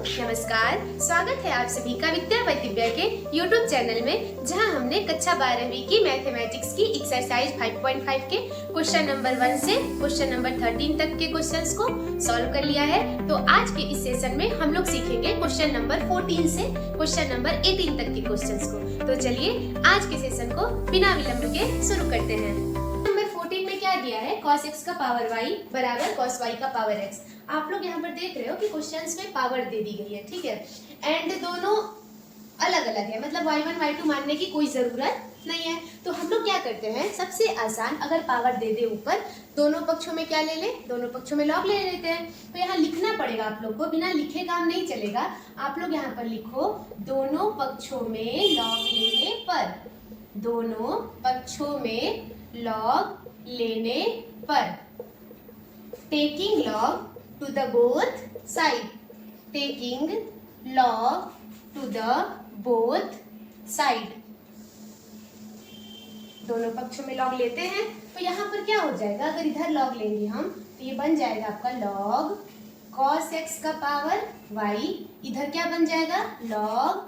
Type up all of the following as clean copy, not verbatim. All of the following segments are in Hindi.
नमस्कार। स्वागत है आप सभी का विद्या वैदिव्य के YouTube चैनल में, जहां हमने कक्षा 12वीं की मैथमेटिक्स की एक्सरसाइज 5.5 के क्वेश्चन नंबर 1 से क्वेश्चन नंबर 13 तक के क्वेश्चंस को सॉल्व कर लिया है। तो आज के इस सेशन में हम लोग सीखेंगे क्वेश्चन नंबर 14 से क्वेश्चन नंबर 18 तक के क्वेश्चंस को। तो चलिए आज के सेशन को बिना विलंब के शुरू करते हैं। नंबर 14 में क्या दिया है? cos x का पावर y बराबर cos y का पावर x। आप लोग यहाँ पर देख रहे हो कि क्वेश्चंस में पावर दे दी गई है, ठीक है, एंड दोनों अलग अलग है, मतलब y1 y2 मानने की कोई जरूरत नहीं है। तो हम लोग क्या करते हैं, सबसे आसान, अगर पावर दे दे ऊपर, दोनों पक्षों में क्या ले ले, दोनों पक्षों में लॉग ले लेते हैं। तो यहाँ लिखना पड़ेगा आप लोग को, बिना लिखे काम नहीं चलेगा। आप लोग यहाँ पर लिखो दोनों पक्षों में लॉग लेने पर, दोनों पक्षों में लॉग लेने पर, taking log to the both side, taking log to the both side, दोनों पक्षों में लॉग लेते हैं। तो यहाँ पर क्या हो जाएगा, अगर इधर लॉग लेंगे हम तो ये बन जाएगा आपका log cos x का पावर y, इधर क्या बन जाएगा log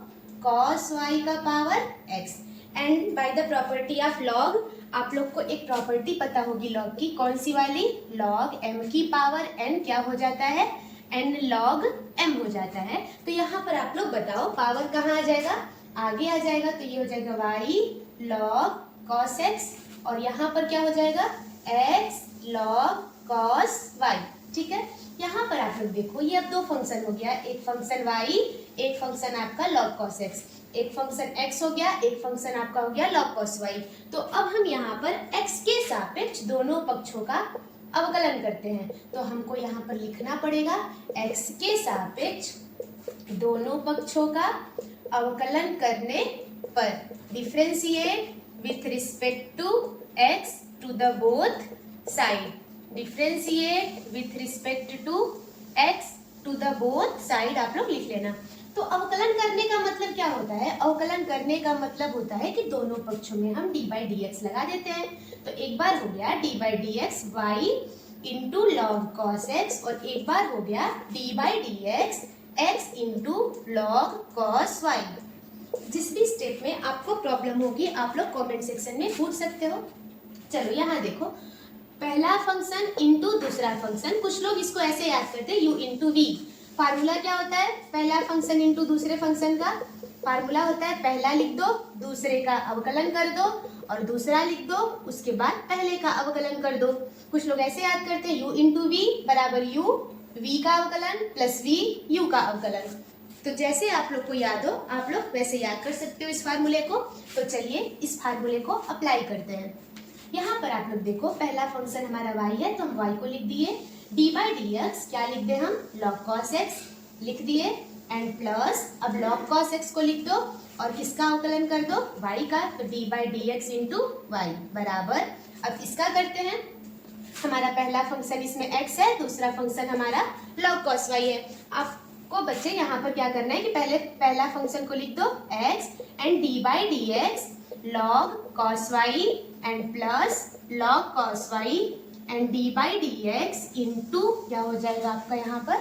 cos y का power x। And by the property of log, आप लोग को एक प्रॉपर्टी पता होगी लॉग की, कौन सी वाली? लॉग m की पावर n क्या हो जाता है? n log m हो जाता है। तो यहाँ पर आप लोग बताओ पावर कहाँ आ जाएगा? आगे आ जाएगा। तो ये हो जाएगा y log cos x, और यहाँ पर क्या हो जाएगा? x log cos y, ठीक है। यहाँ पर आप लोग देखो, ये अब दो फंक्शन हो गया, एक फंक्शन y, एक फंक्शन आपका log cos x, एक फंक्शन x हो गया, एक फंक्शन आपका हो गया log cos y। तो अब हम यहाँ पर x के सापेक्ष दोनों पक्षों का अवकलन करते हैं। तो हमको यहाँ पर लिखना पड़ेगा x के सापेक्ष दोनों पक्षों का अवकलन करने पर, differentiate with respect to x to the both side, differentiate with respect to x to the both side आप लोग लिख लेना। तो अवकलन करने का मतलब क्या होता है? अवकलन करने का मतलब होता है कि दोनों पक्षों में हम d by dx लगा देते हैं। तो एक बार हो गया d by dx y into log cos x, और एक बार हो गया d by dx x into log cos y। जिस भी स्टेप में आपको प्रॉब्लम होगी आप लोग कमेंट सेक्शन में पूछ सकते हो। चलो यहाँ देखो, पहला फंक्शन इंटू दूसरा फंक्शन, कुछ लोग इसको ऐसे याद करते हैं u इंटू v। फार्मूला क्या होता है? पहला फंक्शन इंटू दूसरे फंक्शन का फार्मूला होता है पहला लिख दो, दूसरे का अवकलन कर दो, और दूसरा लिख दो, उसके बाद पहले का अवकलन कर दो। कुछ लोग ऐसे याद करते हैं u इंटू वी बराबर u v का अवकलन प्लस v u का अवकलन। तो जैसे आप लोग को याद हो आप लोग वैसे याद कर सकते हो इस फार्मूले को। तो चलिए इस फार्मूले को अप्लाई करते हैं। यहाँ पर आप लोग देखो, पहला फंक्शन हमारा y है तो हम y को लिख दिए, d by dx क्या लिख दे हम? log cos x लिख दिए, एंड प्लस अब log cos x को लिख दो और किसका अवकलन कर दो? y का। तो d by dx into y बराबर, अब इसका करते हैं, हमारा पहला फंक्शन इसमें x है, दूसरा फंक्शन हमारा log cos y है। आपको बच्चे यहाँ पर क्या करना है कि पहले पहला फंक्शन को लिख दो x and d by dx log cos y and plus log cos y and d by dx into क्या हो जाएगा आपका यहाँ पर?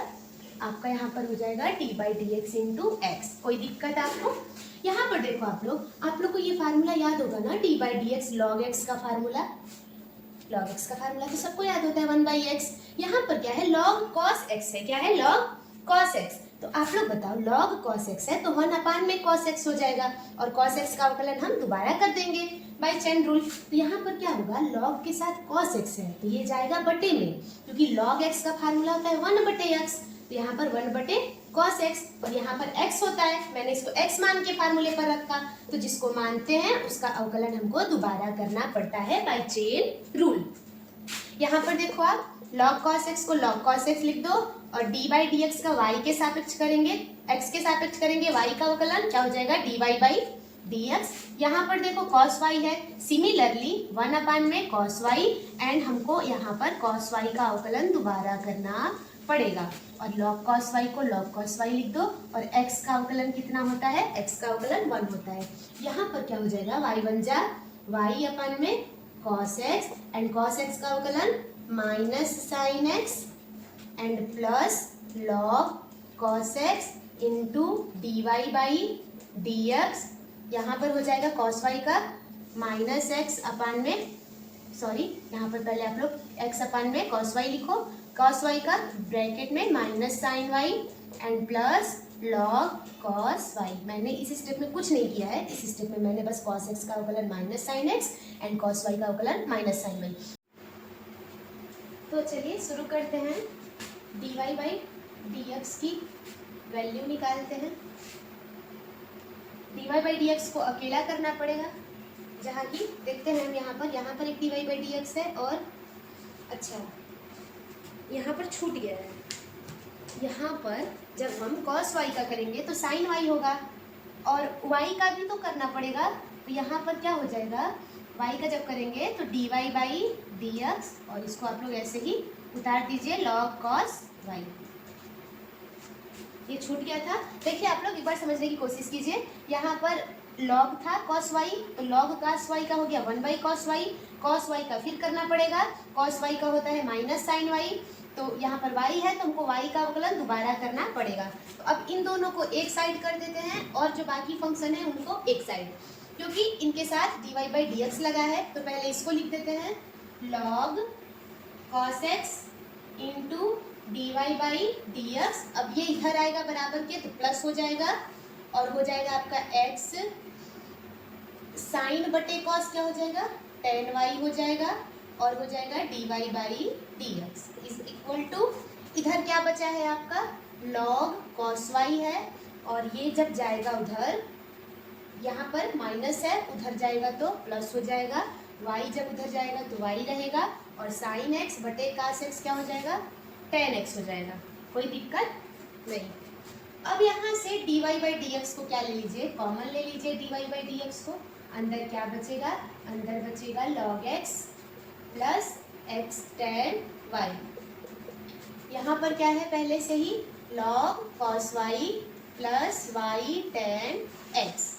आपका यहाँ पर हो जाएगा d by dx into x। कोई दिक्कत आपको? यहाँ पर देखो आप लोग को ये फार्मूला याद होगा ना, d by dx log x का फार्मूला। log x का फार्मूला तो सबको याद होता है 1 by x। यहाँ पर क्या है? log cos x है। क्या है? log cos x। तो आप लोग बताओ, log cos x है तो 1 अपान में cos x हो जाएगा, और cos x का अवकलन हम दोबारा कर देंगे बाय चेन रूल। तो यहाँ पर क्या होगा? log के साथ cos x है तो ये जाएगा बटे में, क्योंकि log x का फार्मूला होता है 1 बटे x। तो यहाँ पर 1 बटे cos x, और यहाँ पर x होता है, मैंने इसको x मान के फार्मूले पर रखा। तो जिसको मानते हैं उसका अवकलन हमको दोबारा करना पड़ता है बाय चेन रूल। यहाँ पर देखो आप, log cos x को log cos x लिख दो, और d by dx का y के सापेक्ष करेंगे, x के सापेक्ष करेंगे y का अवकलन, क्या हो जाएगा? dy by dx। यहाँ पर देखो cos y है, सिमिलरली 1 अपान में cos y, एंड हमको यहाँ पर cos y का अवकलन दोबारा करना पड़ेगा, और log cos y को log cos y लिख दो, और x का अवकलन कितना होता है? x का अवकलन 1 होता है। यहाँ पर क्या हो जाएगा? y बन जा y अपान में cos x, and cos x का अवकलन minus sine x and plus log cos x into D Y by D x, यहाँ पर हो जाएगा कॉस वाई का माइनस एक्स अपान में, सॉरी यहाँ पर पहले आप लोग एक्स अपान में कॉस वाई लिखो, कॉस वाई का ब्रैकेट में minus sine Y and plus log cos Y. मैंने इस स्टेप में कुछ नहीं किया है, इस स्टेप में मैंने बस कॉस एक्स का अवकलन minus sine X and cos Y का अवकलन माइनस साइन वाई। तो चलिए शुरू करते हैं। D Y by D X की वैल्यू निकालते हैं। D Y by D X को अकेला करना पड़ेगा, जहाँ की देखते हैं हम यहाँ पर एक d Y by D x है और अच्छा यहाँ पर छूट गया है। यहाँ पर जब हम कॉस वाई का करेंगे तो साइन वाई होगा और वाई का भी तो करना पड़ेगा, तो यहाँ पर क्या हो जाएगा, वाई का जब करेंगे तो d Y by D x और इसको आप लोग ऐसे ही उतार दीजिए लॉग कॉस वाई। ये छूट गया था। देखिए आप लोग एक बार समझने की कोशिश कीजिए, यहाँ पर लॉग था कॉस वाई, तो लॉग कॉस वाई का हो गया 1 by cos y, cos Y का फिर करना पड़ेगा, कॉस वाई का होता है माइनस साइन वाई, तो यहाँ पर y है तो हमको y का अवकलन दोबारा करना पड़ेगा। तो अब इन दोनों को एक साइड कर देते हैं और जो बाकी फंक्शन है उनको एक साइड, क्योंकि इनके साथ d Y by D x लगा है, तो पहले इसको लिख देते हैं log cos x into D Y by D x. अब ये इधर आएगा बराबर के, तो प्लस हो जाएगा और हो जाएगा आपका एक्स साइन बटे कॉस क्या हो जाएगा टेन वाई हो जाएगा और हो जाएगा d Y by D x is equal to, इधर क्या बचा है आपका लॉग कॉस वाई है और ये जब जाएगा उधर, यहाँ पर माइनस है उधर जाएगा तो प्लस हो जाएगा, y जब उधर जाएगा तो y रहेगा और साइन एक्स बटे कास एक्स क्या हो जाएगा टेन एक्स हो जाएगा, कोई दिक्कत नहीं। अब यहाँ से D Y by D X को क्या ले लीजिए, कॉमन ले लीजिए D Y by D X को, अंदर क्या बचेगा, अंदर बचेगा log x plus x tan Y. यहाँ पर क्या है पहले से ही log cos Y plus Y tan X.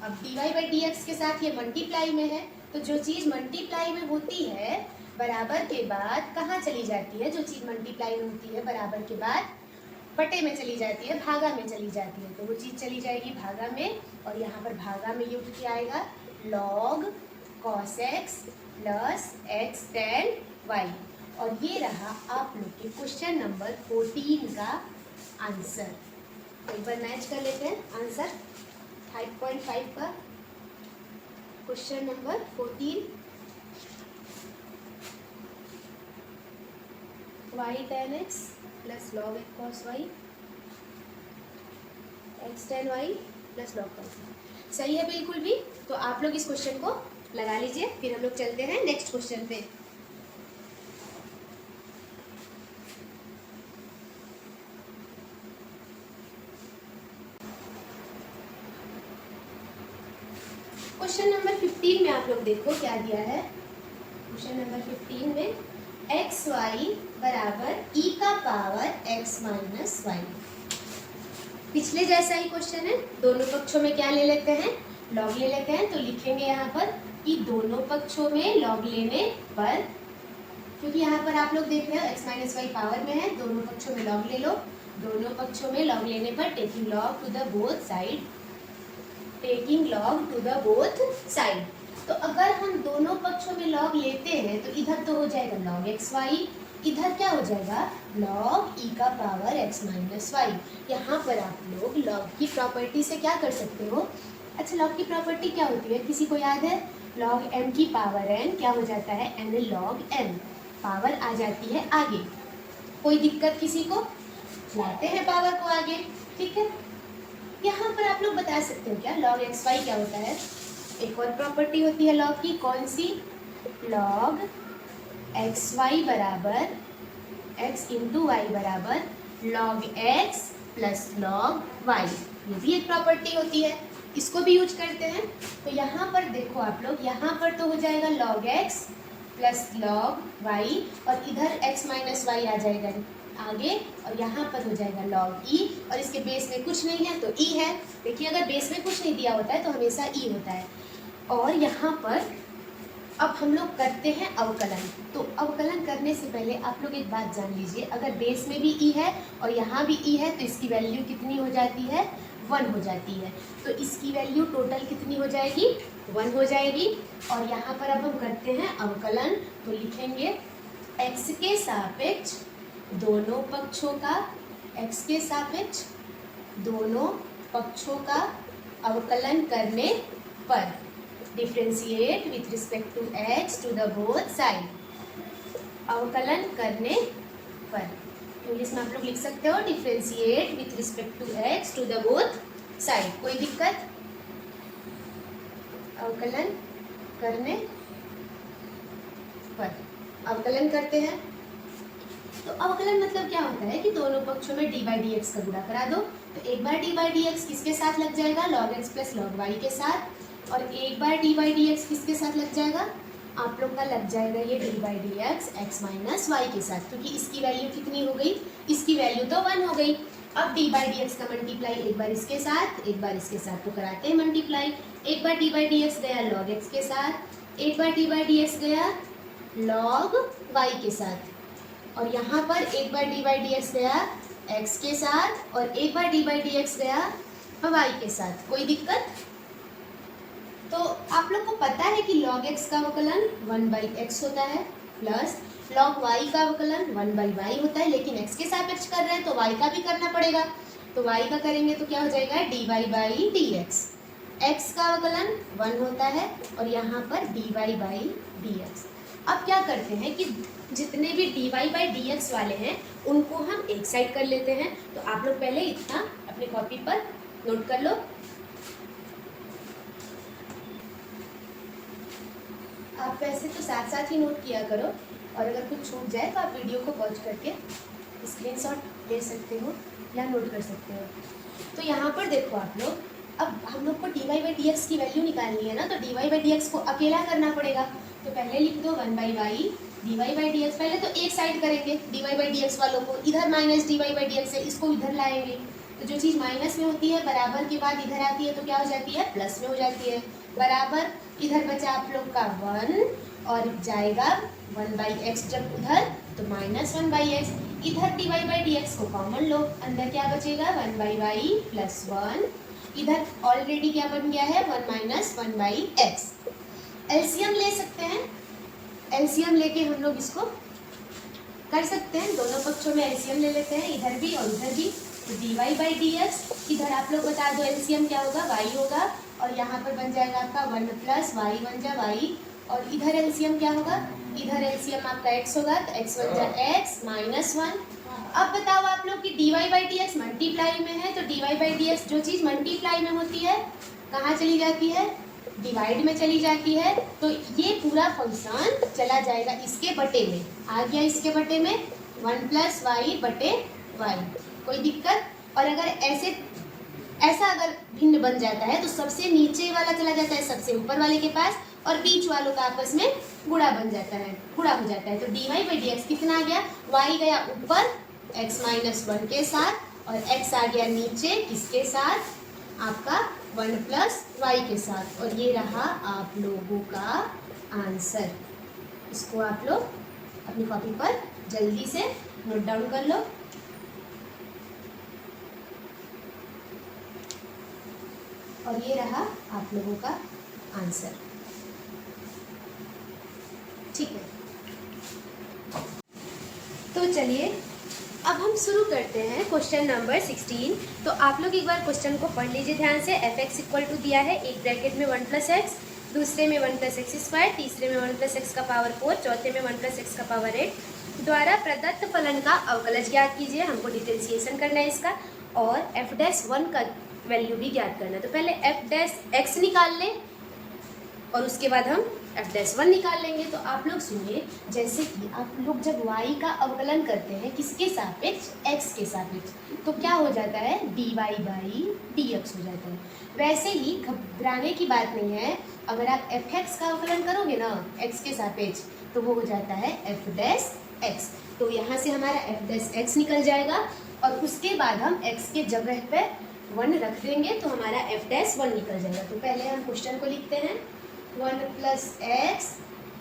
अब D Y by D X के साथ ये मल्टीप्लाई में है, तो जो चीज़ मल्टीप्लाई में होती है बराबर के बाद कहाँ चली जाती है, जो चीज़ मल्टीप्लाई में होती है बराबर के बाद बटे में चली जाती है, भागा में चली जाती है, तो वो चीज़ चली जाएगी भागा में और यहाँ पर भागा में ये उठ के आएगा log cos x plus x tan y. और ये रहा आप लोग के क्वेश्चन नंबर 14 का आंसर। तो एक बार मैच कर लेते हैं आंसर 5.5 का question number 14, y tan x plus log x cos y x tan y plus log cos y. सही है बिल्कुल भी। तो आप लोग इस क्वेश्चन को लगा लीजिए, फिर हम लोग चलते हैं नेक्स्ट क्वेश्चन पे। क्वेश्चन नंबर 15 में आप लोग देखो क्या दिया है। क्वेश्चन नंबर 15 में एक्स वाई बराबर ई का पावर एक्स माइनस वाई। पिछले जैसा ही क्वेश्चन है, दोनों पक्षों में क्या ले लेते हैं, लॉग ले लेते हैं। तो लिखेंगे यहाँ पर कि दोनों पक्षों में लॉग लेने पर, क्योंकि यहाँ पर आप लोग देख रहे हो एक्स माइनस वाई पावर में है, दोनों पक्षों में लॉग ले लो। दोनों पक्षों में लॉग लेने पर taking log to the both side, taking log to the both side. तो अगर हम दोनों पक्षों में लॉग लेते हैं तो इधर तो हो जाएगा लॉग एक्स वाई, इधर क्या हो जाएगा लॉग ई का पावर एक्स माइनस वाई। यहाँ पर आप लोग लॉग की प्रॉपर्टी से क्या कर सकते हो, अच्छा लॉग की प्रॉपर्टी क्या होती है, किसी को याद है, लॉग एम की पावर एन क्या हो जाता है एन लॉग एम, पावर आ जाती है आगे। कोई दिक्कत किसी को, लाते हैं पावर को आगे, ठीक है। यहाँ पर आप लोग बता सकते हो क्या लॉग एक्स वाई क्या होता है। एक और प्रॉपर्टी होती है लॉग की, कौन सी, लॉग एक्स वाई बराबर एक्स इंटू वाई बराबर log x plus log y. ये भी एक प्रॉपर्टी होती है, इसको भी यूज करते हैं। तो यहाँ पर देखो आप लोग, यहाँ पर तो हो जाएगा log x plus log y और इधर एक्स माइनस वाई आ जाएगा आगे और यहाँ पर हो जाएगा लॉग ई और इसके बेस में कुछ नहीं है तो ई है। देखिए अगर बेस में कुछ नहीं दिया होता है तो हमेशा ई होता है। और यहाँ पर अब हम लोग करते हैं अवकलन। तो अवकलन करने से पहले आप लोग एक बात जान लीजिए, अगर बेस में भी ई है और यहाँ भी ई है तो इसकी वैल्यू कितनी हो जाती है, 1 हो जाती है। तो इसकी वैल्यू टोटल कितनी हो जाएगी, 1 हो जाएगी। और यहाँ पर अब हम करते हैं अवकलन, तो लिखेंगे x के सापेक्ष दोनों पक्षों का, x के सापेक्ष दोनों पक्षों का अवकलन करने पर, differentiate with respect to x to the both side, अवकलन करने पर। इंग्लिश में आप लोग लिख सकते हो differentiate with respect to x to the both side. कोई दिक्कत? अवकलन करने पर अवकलन करते हैं। तो अवकलन मतलब क्या होता है कि दोनों पक्षों में डी बाई डी एक्स का गुणा करा दो। तो एक बार डी बाई डी एक्स किसके साथ लग जाएगा, log x plus log y के साथ। और एक बार डी बाई डी एक्स किसके साथ लग जाएगा, आप लोग का लग जाएगा ये d by D x x minus y के साथ, क्योंकि इसकी वैल्यू कितनी हो गई, इसकी वैल्यू तो 1 हो गई। अब डी बाई डी एक्स का मल्टीप्लाई एक बार इसके साथ एक बार इसके साथ तो कराते हैं मल्टीप्लाई। एक बार डी बाई डी एक्स गया लॉग एक्स के साथ, एक बार डी बाई डी एक्स गया लॉग वाई के साथ। और यहाँ पर एक बार डी बाई डी एक्स गया एक्स के साथ और एक बार डी बाई डी एक्स गया वाई के साथ। कोई दिक्कत? तो आप लोग को पता है कि log x का अवकलन 1/x होता है प्लस log y का अवकलन 1/y होता है, लेकिन x के सापेक्ष कर रहे हैं तो y का भी करना पड़ेगा। तो y का करेंगे तो क्या हो जाएगा, dy/dx। x का अवकलन 1 होता है और यहाँ पर dy/dx। अब क्या करते हैं कि जितने भी dy/dx वाले हैं उनको हम एक साइड कर लेते हैं। तो आप लोग पहले इतना अपने कॉपी पर नोट कर लो। आप वैसे तो साथ साथ ही नोट किया करो, और अगर कुछ छूट जाए तो आप वीडियो को पॉज करके स्क्रीनशॉट ले सकते हो या नोट कर सकते हो। तो यहाँ पर देखो आप लोग, अब हम लोग को dy/dx की वैल्यू निकालनी है ना, तो dy/dx को अकेला करना पड़ेगा। तो पहले लिख दो 1/y dy/dx। पहले तो एक साइड करेंगे dy/dx वालों को, इधर माइनस dy/dx है, इसको इधर लाएंगे। तो जो चीज़ माइनस में होती है बराबर के बाद इधर आती है तो क्या हो जाती है, प्लस में हो जाती है। बराबर इधर बचा आप लोग का 1 और जाएगा 1/x, जब उधर तो -1/x। इधर dy/dx को कॉमन लो, अंदर क्या बचेगा 1/y प्लस 1। इधर ऑलरेडी क्या बन गया है 1 - 1/x। एलसीएम ले सकते हैं, एलसीएम लेके हम लोग इसको कर सकते हैं। दोनों पक्षों में एलसीएम ले लेते हैं, इधर भी और इधर भी। तो dy/dx, इधर आप लोग बता दो एलसीएम क्या होगा, y होगा। और यहाँ पर बन जाएगा आपका 1 + y बन जा y। और इधर एलसीएम क्या होगा, इधर एलसीएम आपका x होगा, तो x बन जा x -1। अब बताओ आप लोग कि dy/dx मल्टीप्लाई में है, तो dy/dx जो चीज़ मल्टीप्लाई में होती है कहाँ चली जाती है, डिवाइड में चली जाती है। तो ये पूरा फंक्शन चला जाएगा इसके बटे में, आ गया इसके बटे में 1 + y/y। कोई दिक्कत? और अगर ऐसा अगर भिन्न बन जाता है तो सबसे नीचे वाला चला जाता है सबसे ऊपर वाले के पास, और बीच वालों का आपस में गुणा बन जाता है, गुणा हो जाता है। तो dy/dx कितना आ गया, y गया ऊपर x - 1 के साथ और x आ गया नीचे किसके साथ, आपका 1 + y के साथ। और ये रहा आप लोगों का आंसर। इसको आप लोग अपनी कॉपी पर जल्दी से नोट डाउन कर लो। और ये रहा आप लोगों का आंसर। ठीक है, तो चलिए अब हम शुरू करते हैं क्वेश्चन नंबर 16। तो आप लोग एक बार क्वेश्चन को पढ़ लीजिए ध्यान से। fx = दिया है, एक ब्रैकेट में 1 + x, दूसरे में 1 + x², तीसरे में 1 + x का पावर 4, चौथे में 1 + x का पावर 8 द्वारा प्रदत्त फलन का अवकलज ज्ञात कीजिए। हमको डिफरेंशिएशन करना है इसका, और f'1 का वैल्यू भी ज्ञात करना है। तो पहले f' निकाल लें और उसके बाद हम f'1 निकाल लेंगे। तो आप लोग सुनिए, जैसे कि आप लोग जब y का अवकलन करते हैं किसके सापेक्ष, x के सापेक्ष, तो क्या हो जाता है dy/dx हो जाता है। वैसे ही घबराने की बात नहीं है, अगर आप fx का अवकलन करोगे ना x के सापेक्ष तो वो हो जाता है f'(x). तो यहाँ से हमारा f'(x) निकल जाएगा और उसके बाद हम x के जगह पे 1 रख देंगे तो हमारा f'(1) निकल जाएगा। तो पहले हम क्वेश्चन को लिखते हैं 1 + x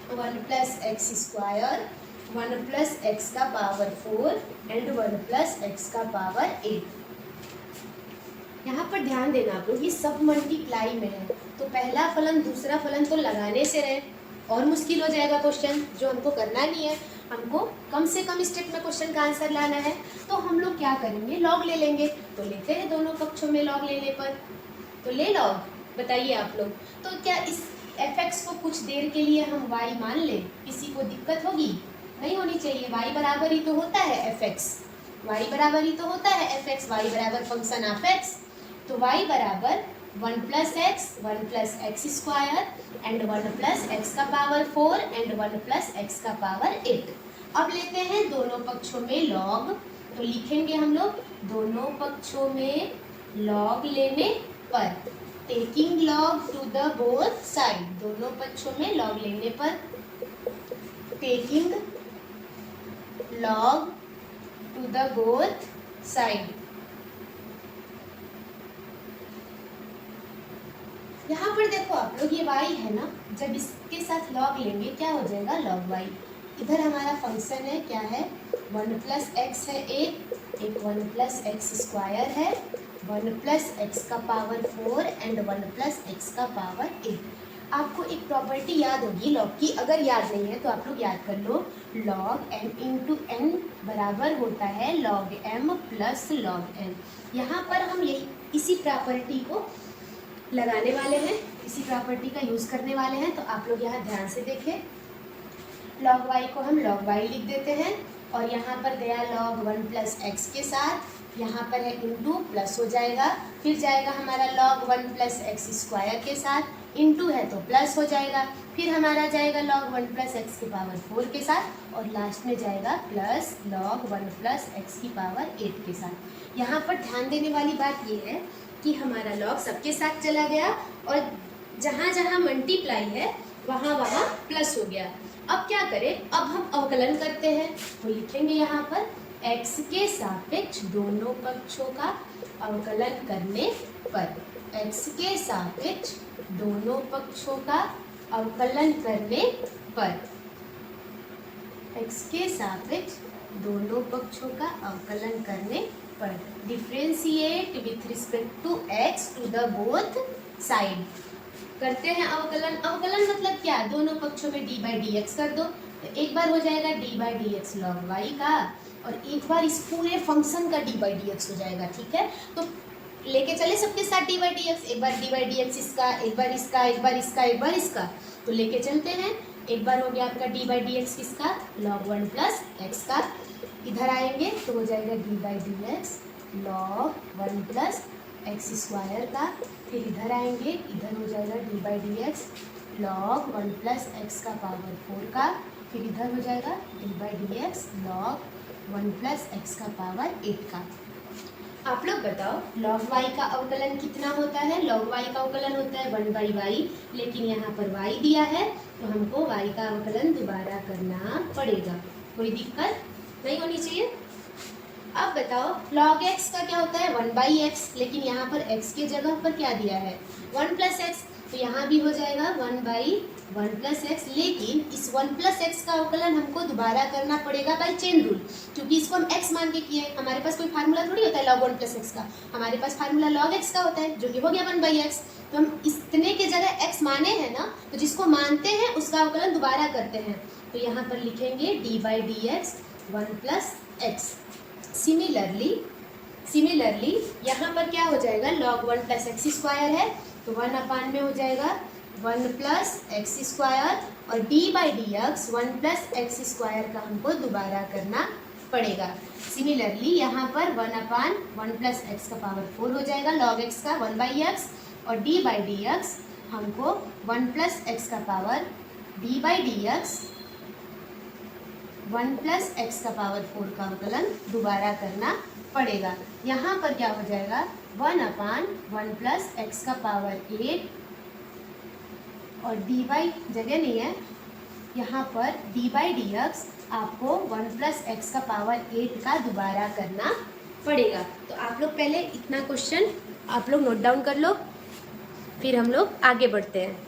1 plus x square, 1 plus x का पावर 4 एंड 1 प्लस एक्स का पावर 8। यहाँ पर ध्यान देना आप लोग, ये सब मल्टीप्लाई में है, तो पहला फलन दूसरा फलन तो लगाने से रहे, और मुश्किल हो जाएगा क्वेश्चन, जो हमको करना नहीं है। हमको कम से कम स्टेप में क्वेश्चन का आंसर लाना है, तो हम लोग क्या करेंगे, लॉग ले लेंगे। तो लेते हैं दोनों पक्षों में लॉग लेने पर, तो ले लॉग। बताइए आप लोग, तो क्या इस fx को कुछ देर के लिए हम y मान लें, किसी को दिक्कत होगी? नहीं होनी चाहिए। y बराबर ही तो होता है fx, y बराबर ही तो होता है fx, y बराबर फंक्शन ऑफ x। तो y बराबर 1 plus x, 1 plus x square and 1 plus x का पावर 4 एंड 1 प्लस एक्स का पावर 8। अब लेते हैं दोनों पक्षों में लॉग, तो लिखेंगे हम लोग दोनों पक्षों में लॉग लेने पर, taking log to the both side. दोनों पक्षों में लॉग लेने पर taking log to the both side. यहाँ पर देखो आप लोग, ये y है ना, जब इसके साथ log लेंगे क्या हो जाएगा, log y। इधर हमारा फंक्शन है, क्या है, 1 प्लस एक्स है, एक 1 प्लस एक्स स्क्वायर है, 1 प्लस एक्स का पावर 4 एंड 1 प्लस एक्स का पावर 8। आपको एक प्रॉपर्टी याद होगी log की, अगर याद नहीं है तो आप लोग याद कर लो, log m इंटू n बराबर होता है log m plus log n। यहाँ पर हम यही इसी प्रॉपर्टी को लगाने वाले हैं, इसी प्रॉपर्टी का यूज़ करने वाले हैं। तो आप लोग यहाँ ध्यान से देखें, log y को हम log y लिख देते हैं, और यहाँ पर गया log 1 प्लस एक्स के साथ, यहाँ पर है इंटू प्लस हो जाएगा, फिर जाएगा हमारा log 1 प्लस एक्स स्क्वायर के साथ, इंटू है तो प्लस हो जाएगा, फिर हमारा जाएगा log 1 प्लस एक्स की पावर 4 के साथ, और लास्ट में जाएगा प्लस log 1 प्लस एक्स की पावर 8 के साथ। यहाँ पर ध्यान देने वाली बात ये है कि हमारा log सबके साथ चला गया, और जहाँ जहाँ मल्टीप्लाई है वहाँ वहाँ प्लस हो गया। अब क्या करें, अब हम अवकलन करते हैं, तो लिखेंगे यहाँ पर x के सापेक्ष दोनों पक्षों का अवकलन करने पर, x के सापेक्ष दोनों पक्षों का अवकलन करने पर, x के सापेक्ष दोनों पक्षों का अवकलन करने पर, differentiate with respect to x to the both side. करते हैं अवकलन। अवकलन मतलब क्या, दोनों पक्षों में d बाई डी एक्स कर दो, तो एक बार हो जाएगा d by D x log y का, और एक बार इस पूरे फंक्शन का d बाई डी एक्स हो जाएगा। ठीक है, तो लेके चले सबके साथ d बाई डी एक्स, एक बार d बाई डी एक्स इसका, एक बार इसका, एक बार इसका, एक बार इसका, तो लेके चलते हैं। एक बार हो गया आपका d बाई डी एक्स किसका, log 1 प्लस एक्स का, इधर आएंगे तो हो जाएगा d by D x log 1 plus x square का, फिर इधर आएंगे, इधर हो जाएगा d by D x log 1 plus x का पावर 4 का, फिर इधर हो जाएगा d by D x log 1 plus x का पावर 8 का। आप लोग बताओ log y का अवकलन कितना होता है, log y का अवकलन होता है 1 बाई वाई, लेकिन यहाँ पर y दिया है तो हमको y का अवकलन दोबारा करना पड़ेगा, कोई दिक्कत नहीं होनी चाहिए। अब बताओ log x का क्या होता है 1 बाई एक्स, लेकिन यहाँ पर x के जगह पर क्या दिया है 1 प्लस एक्स, तो यहाँ भी हो जाएगा 1 बाई 1 प्लस एक्स, लेकिन इस 1 प्लस एक्स का अवकलन हमको दोबारा करना पड़ेगा बाई चेन रूल, क्योंकि इसको हम x मान के किए। हमारे पास कोई फार्मूला थोड़ी होता है log 1 प्लस एक्स का, हमारे पास फार्मूला log x का होता है, जो कि हो गया 1 बाई एक्स। तो हम इतने के जगह x माने हैं ना, तो जिसको मानते हैं उसका अवकलन दोबारा करते हैं, तो यहाँ पर लिखेंगे d by D x 1 plus x. Similarly यहाँ पर क्या हो जाएगा log 1 प्लस एक्स स्क्वायर है, तो 1 अपान में हो जाएगा 1 प्लस एक्स स्क्वायर, और d by D x 1 plus x square का हमको दोबारा करना पड़ेगा। सिमिलरली यहाँ पर 1 अपान 1 प्लस एक्स का पावर 4 हो जाएगा log x का 1 बाई एक्स, और d बाई डी एक्स हमको 1 प्लस एक्स का power d by D x 1 plus x का पावर 4 का अवकलन दोबारा करना पड़ेगा। यहाँ पर क्या हो जाएगा 1 अपान 1 प्लस एक्स का पावर 8, और डी बाई जगह नहीं है, यहाँ पर d बाई डी एक्स आपको 1 प्लस एक्स का पावर 8 का दोबारा करना पड़ेगा। तो आप लोग पहले इतना क्वेश्चन आप लोग नोट डाउन कर लो, फिर हम लोग आगे बढ़ते हैं।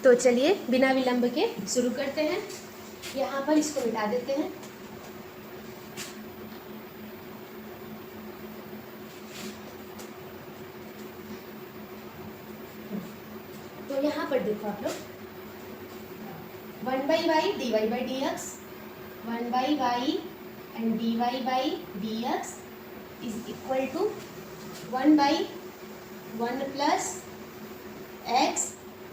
तो चलिए बिना विलंब के शुरू करते हैं। यहाँ पर इसको मिटा देते हैं। तो यहाँ पर देखो आप लोग 1/y dy/dx 1/y and dy/dx is equal to 1/1 plus x।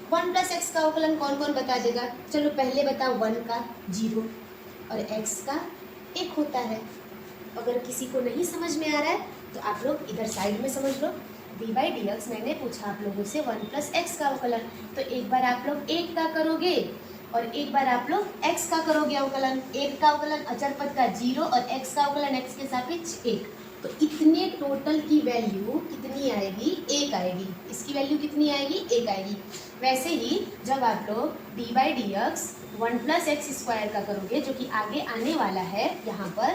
1 plus x का अवकलन कौन कौन बता देगा? चलो पहले बताओ 1 का 0 और x का 1 होता है। अगर किसी को नहीं समझ में आ रहा है तो आप लोग इधर साइड में समझ लो। dy/dx मैंने पूछा आप लोगों से 1 प्लस एक्स का अवकलन, तो एक बार आप लोग 1 का करोगे और एक बार आप लोग x का करोगे अवकलन। 1 का अवकलन अचर पद का 0 और x का अवकलन x के सापेक्ष 1, तो इतने टोटल की वैल्यू कितनी आएगी? 1 आएगी। इसकी वैल्यू कितनी आएगी? 1 आएगी। वैसे ही जब आप लोग dy/dx 1 प्लस एक्स स्क्वायर का करोगे, जो कि आगे आने वाला है यहाँ पर,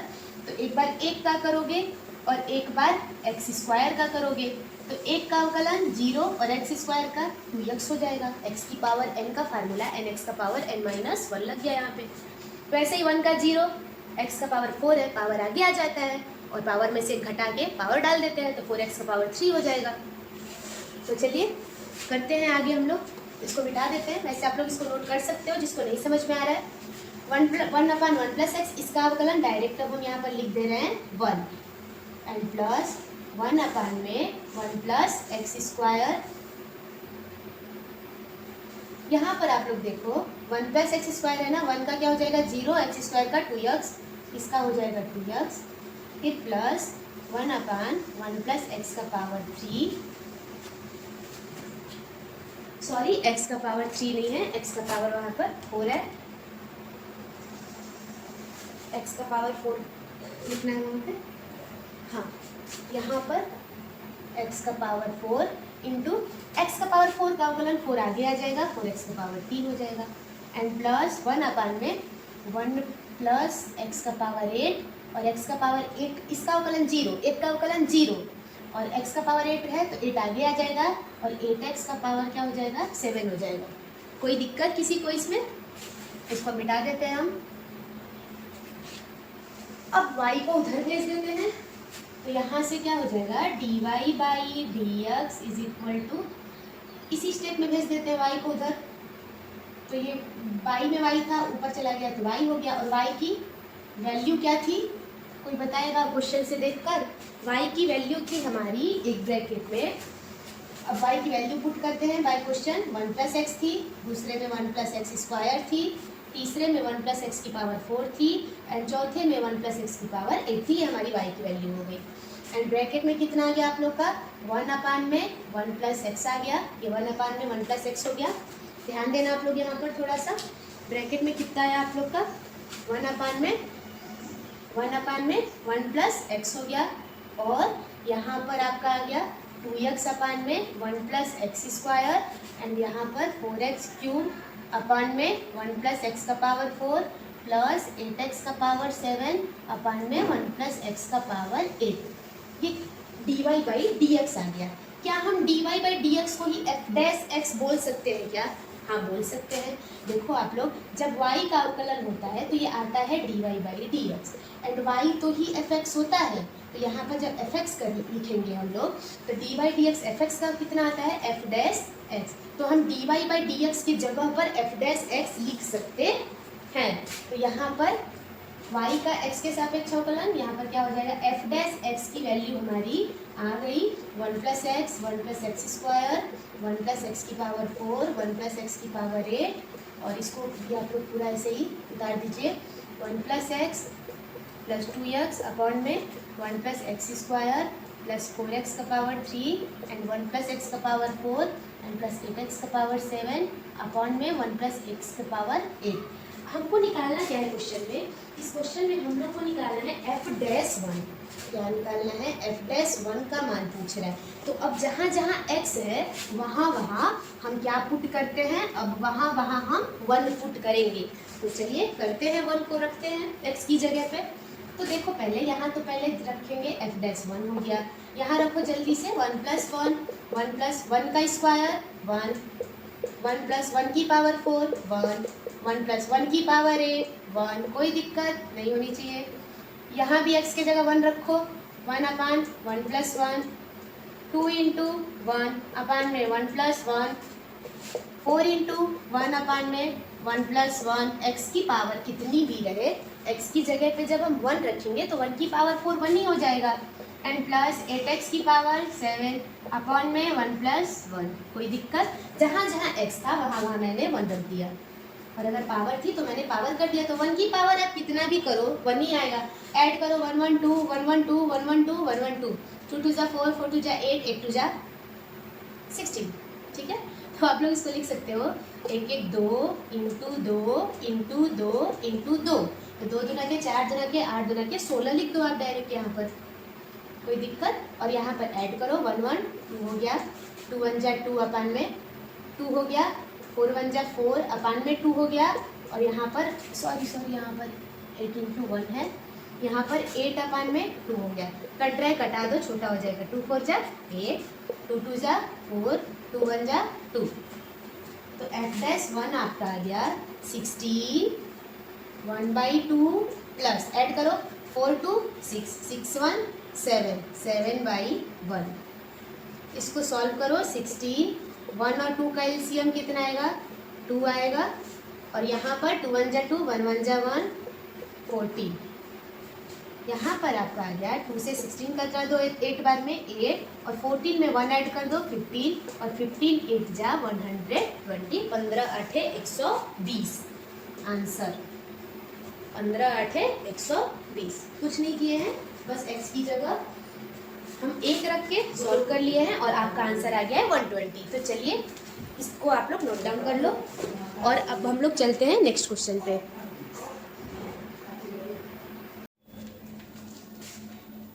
तो एक बार 1 का करोगे और एक बार एक्स स्क्वायर का करोगे, तो 1 का अवकलन 0 और एक्स स्क्वायर का 2x हो जाएगा। x की पावर n का फार्मूला nx का पावर n-1 लग गया यहाँ पे। वैसे ही 1 का 0, x का पावर 4 है, पावर आगे आ जाता है और पावर में से घटा के पावर डाल देते हैं, तो 4x का पावर 3 हो जाएगा। तो चलिए करते हैं आगे हम लोग, इसको मिटा देते हैं। वैसे आप लोग इसको नोट कर सकते हो जिसको नहीं समझ में आ रहा है। 1/1 प्लस एक्स, इसका अवकलन डायरेक्ट अब हम यहाँ पर लिख दे रहे हैं 1 and plus 1/1 plus x square. यहाँ पर आप लोग देखो 1 प्लस एक्स स्क्वायर है ना, 1 का क्या हो जाएगा 0, एक्स स्क्वायर का 2x, इसका हो जाएगा 2x, फिर प्लस 1/1 प्लस एक्स का पावर 3, सॉरी x का पावर 3 नहीं है, x का पावर वहाँ पर 4 है, x का पावर 4 लिखना है वहाँ पे। हाँ, यहाँ पर x का पावर 4 इंटू एक्स का पावर 4 का अवकलन 4 आगे आ जाएगा, 4x का पावर 3 हो जाएगा एंड प्लस 1/1 प्लस x का पावर 8 और x का पावर 8, इसका अवकलन 0, 1 का अवकलन 0 और x का पावर 8 है तो 8 आगे आ जाएगा और 8x का पावर क्या हो जाएगा 7 हो जाएगा। कोई दिक्कत किसी को इसमें? इसको मिटा देते हैं हम। अब y को उधर भेज देते हैं, तो यहाँ से क्या हो जाएगा dy/dx इज इक्वल टू, इसी स्टेप में भेज देते हैं y को उधर, तो ये y में y था, ऊपर चला गया तो y हो गया। और y की वैल्यू क्या थी? कोई बताएगा क्वेश्चन से देखकर? y की वैल्यू थी हमारी एक ब्रैकेट में, अब y की वैल्यू पुट करते हैं बाय क्वेश्चन। 1 प्लस एक्स थी, दूसरे में 1 प्लस एक्स स्क्वायर थी, तीसरे में 1 प्लस एक्स की पावर 4 थी एंड चौथे में 1 प्लस एक्स की पावर 8 थी। हमारी y की वैल्यू हो गई एंड ब्रैकेट में कितना आ गया आप लोग का 1/1 प्लस एक्स आ गया, ये 1/1 प्लस एक्स हो गया। ध्यान देना आप लोग यहाँ पर थोड़ा सा, ब्रैकेट में कितना आया आप लोग का 1/1 प्लस एक्स हो गया और यहाँ पर आपका आ गया 2x/1 plus x square and यहाँ पर 4x³ 1 प्लस एक्स का पावर 4 प्लस 8x का पावर 7/1 प्लस एक्स का पावर 8। ये dy/dx आ गया। क्या हम dy/dx को ही f' बोल सकते हैं क्या? हाँ बोल सकते हैं। देखो आप लोग, जब y का अवकलन होता है तो ये आता है dy/dx एंड y तो ही fx होता है, तो यहाँ पर जब fx कर लिखेंगे हम लोग तो dy/dx fx का कितना आता है f'(x), तो हम dy/dx की जगह पर f'(x) लिख सकते हैं। तो यहाँ पर y का x के सापेक्ष अवकलन, यहाँ पर क्या हो जाएगा f'(x) की वैल्यू हमारी आ गई 1 plus x square 1 plus x की पावर 4 1 प्लस एक्स की पावर 8 और इसको भी आप लोग पूरा ऐसे ही उतार दीजिए 1 plus x plus 2x/1 plus x square plus 4x का पावर 3 एंड 1 प्लस एक्स का पावर 4 एंड प्लस 8x का पावर 7/1 प्लस एक्स का पावर 8। हमको निकालना क्या है क्वेश्चन में? इस क्वेश्चन में हम लोग को निकालना है f'(1), क्या निकालना है f'(1) का मान पूछ रहा है। तो अब जहाँ जहाँ x है वहाँ वहाँ हम क्या पुट करते हैं? अब वहाँ वहाँ हम 1 पुट करेंगे। तो चलिए करते हैं, 1 को रखते हैं x की जगह पे। तो देखो पहले यहाँ तो पहले रखेंगे f'(1) हो गया, यहाँ रखो जल्दी से 1 प्लस 1 1 प्लस 1 का स्क्वायर 1 1 प्लस 1 की पावर 4 1, 1 प्लस 1 की पावर 8 1, कोई दिक्कत नहीं होनी चाहिए। यहाँ भी x की जगह 1 रखो, 1 अपान 1 प्लस 1, 2 इंटू 1 अपान में 1 प्लस 1, 4 इंटू 1 अपान में 1 प्लस 1, x की पावर कितनी भी रहे x की जगह पे जब हम 1 रखेंगे तो 1 की पावर 4 1 ही हो जाएगा, एंड प्लस 8x की पावर 7 अपॉन में 1 प्लस 1, कोई दिक्कत। जहाँ जहाँ x था वहाँ वहाँ मैंने 1 रख दिया, और अगर पावर थी तो मैंने पावर कर दिया, तो 1 की पावर आप कितना भी करो 1 ही आएगा। ऐड करो 1 1 2 1 1 2 1 1 2 1 1 2, 2 2 जा 4 4 2 जा 8 8 2 जा 16, ठीक है। तो आप लोग इसको लिख सकते हो 1 1 2 इंटू 2 इंटू 2 इंटू 2, तो 2 दुना के 4 दुना के 8 दुना के 16 लिख दो आप डायरेक्ट यहाँ पर, कोई दिक्कत। और यहाँ पर ऐड करो 1 1 2 हो गया, 2 1 जा 2 अपान में 2 हो गया, 4 1 जा 4 अपान में 2 हो गया, और यहाँ पर सॉरी यहाँ पर 8 इंटू 1 है, यहाँ पर 8 अपान में 2 हो गया। कट रहा है, कटा दो, छोटा हो जाएगा। 2 4 जा 8, 2 2 जा 4, 2 1 जा 2, तो f'1 आपका आ गया 16 1/2 प्लस ऐड करो 4 2 6 6 1 7 7/1, इसको सॉल्व करो। 16 1 और 2 का एलसीएम कितना आएगा 2 आएगा, और यहाँ पर 2 1 जा 2 1 1 जा 1 14, यहाँ पर आपका आ गया 2 से 16 का कर दो 8 बार में 8, और 14 में 1 ऐड कर दो 15, और 15 8 जा 120, 15 8 120 आंसर, 15 8 120। कुछ नहीं किए हैं, बस x की जगह हम 1 रख के सॉल्व कर लिए हैं, और आपका आंसर आ गया है 120। तो चलिए इसको आप लोग नोट डाउन कर लो, और अब हम लोग चलते हैं नेक्स्ट क्वेश्चन पे।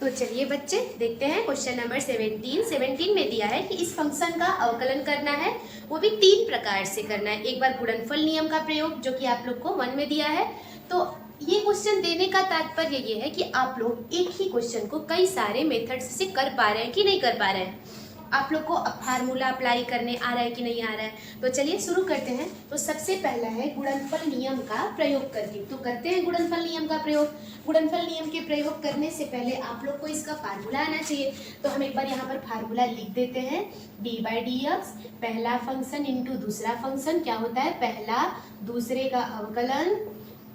तो चलिए बच्चे देखते हैं क्वेश्चन नंबर 17 में दिया है कि इस फंक्शन का अवकलन करना है, वो भी 3 प्रकार से करना है। एक बार गुणनफल नियम का प्रयोग जो कि आप लोग को 1 में दिया है, तो ये क्वेश्चन देने का तात्पर्य ये है कि आप लोग एक ही क्वेश्चन को कई सारे मेथड्स से कर पा रहे हैं कि नहीं कर पा रहे हैं, आप लोग को अब फार्मूला अप्लाई करने आ रहा है कि नहीं आ रहा है। तो चलिए शुरू करते हैं। तो सबसे पहला है गुणनफल नियम का प्रयोग करके, तो करते हैं गुणनफल नियम का प्रयोग। गुणनफल नियम के प्रयोग करने से पहले आप लोग को इसका फार्मूला आना चाहिए, तो हम एक बार यहाँ पर फार्मूला लिख देते हैं। d/dx पहला फंक्शन इंटू दूसरा फंक्शन, क्या होता है पहला दूसरे का अवकलन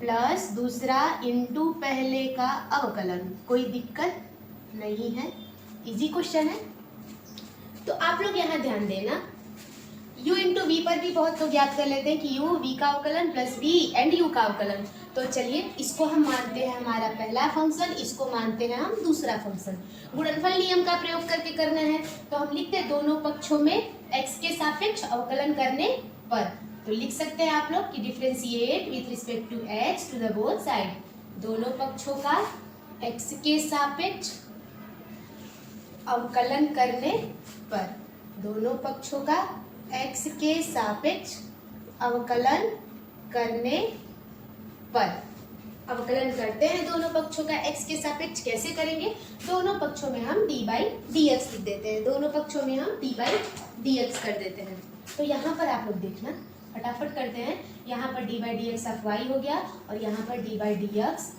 प्लस दूसरा इंटू पहले का अवकलन, कोई दिक्कत नहीं है, इजी क्वेश्चन है। तो आप लोग यहाँ ध्यान देना, u इंटू वी पर भी बहुत लोग याद कर लेते हैं कि u v का अवकलन प्लस v एंड u का अवकलन। तो चलिए इसको हम मानते हैं हमारा पहला फंक्शन, इसको मानते हैं हम दूसरा फंक्शन। गुणनफल नियम का प्रयोग करके करना है, तो हम लिखते हैं दोनों पक्षों में x के सापेक्ष अवकलन करने पर। तो लिख सकते हैं आप लोग कि differentiate with respect to x to the both side, दोनों पक्षों का x के सापेक्ष अवकलन करने पर, दोनों पक्षों का x के सापेक्ष अवकलन करने पर। अवकलन करते हैं दोनों पक्षों का x के सापेक्ष, कैसे करेंगे, दोनों पक्षों में हम d/dx लिख देते हैं, दोनों पक्षों में हम d/dx कर देते हैं। तो यहाँ पर आप लोग देखना, फटाफट करते हैं। यहाँ पर d/dx ऑफ y हो गया, और यहाँ पर d/dx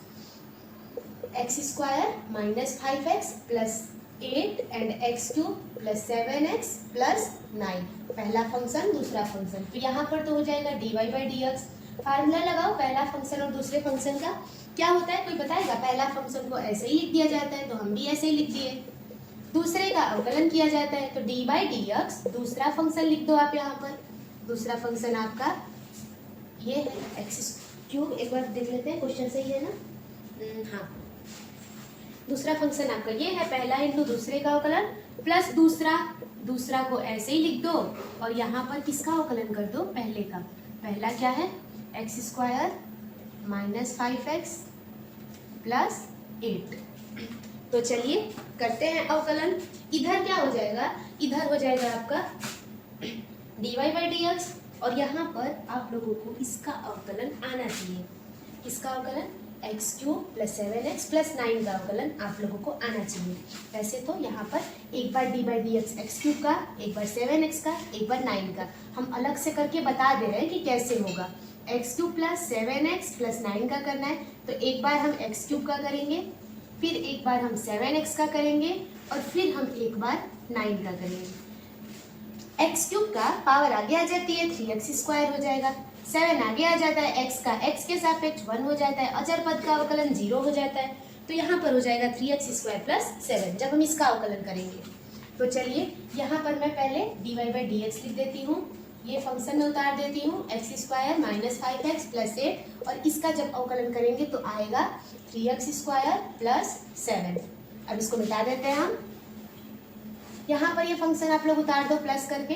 x² minus 5x plus 8 and x³ plus 7x plus 9, पहला फंक्शन दूसरा फंक्शन। तो यहाँ पर तो हो जाएगा dy/dx। फार्मूला लगाओ पहला फंक्शन और दूसरे फंक्शन का, क्या होता है कोई बताएगा। पहला फंक्शन को ऐसे ही लिख दिया जाता है, तो हम भी ऐसे ही लिख दिए। दूसरे का अवकलन किया जाता है, तो d/dx दूसरा फंक्शन लिख दो आप यहाँ पर। दूसरा फंक्शन आपका ये है x³, एक बार देख लेते हैं क्वेश्चन सही है ना, हाँ। दूसरा फंक्शन आपका ये है, पहला इंटू दूसरे का अवकलन प्लस दूसरा को ऐसे ही लिख दो, और यहाँ पर किसका अवकलन कर दो, पहले का। पहला क्या है x² माइनस 5x प्लस 8। तो चलिए करते हैं अवकलन। इधर क्या हो जाएगा, इधर हो जाएगा आपका dy/dx, और यहाँ पर आप लोगों को इसका अवकलन आना चाहिए। किसका अवकलन, x cube plus 7x plus 9 का अवकलन आप लोगों को आना चाहिए। वैसे तो यहाँ पर एक बार D by D x X cube का, एक बार 7x का, एक बार 9 का, हम अलग से करके बता दे रहे हैं कि कैसे होगा। X cube plus 7x plus 9 का करना है तो एक बार हम एक्स क्यूब का करेंगे, फिर एक बार हम 7x का करेंगे और फिर हम एक बार 9 का करेंगे। एक्स क्यूब का पावर आगे आ जाती है 3x स्क्वायर हो जाएगा, 7 आगे आ जाता है, x का x के सापेक्ष 1 हो जाता है, अचर पद का अवकलन 0 हो जाता है, तो यहाँ पर हो जाएगा 3x स्क्वायर प्लस 7 जब हम इसका अवकलन करेंगे। तो चलिए यहाँ पर मैं पहले dy बाई डी एक्स लिख देती हूँ, ये फंक्शन में उतार देती हूँ x square minus 5x plus 8 और इसका जब अवकलन करेंगे तो आएगा 3x स्क्वायर प्लस 7। अब इसको मिटा देते हैं हम। यहाँ पर ये फंक्शन आप लोग उतार दो प्लस करके,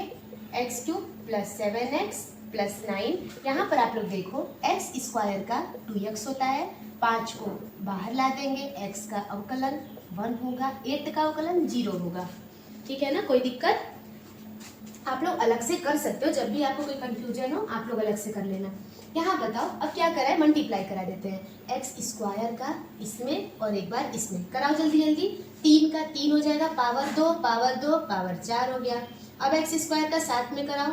x cube plus 7x plus 9। यहाँ पर आप लोग देखो एक्स स्क्वायर का 2x होता है, 5 को बाहर ला देंगे, x का अवकलन 1 होगा, 8 का अवकलन 0 होगा। ठीक है ना, कोई दिक्कत? आप लोग अलग से कर सकते हो, जब भी आपको कोई कंफ्यूजन हो आप लोग अलग से कर लेना। यहाँ बताओ अब क्या करा है, मल्टीप्लाई करा देते हैं एक्स स्क्वायर का इसमें और एक बार इसमें, कराओ जल्दी जल्दी। 3 का 3 हो जाएगा, पावर 2 पावर 2 पावर 4 हो गया। अब एक्स स्क्वायर का 7 में कराओ,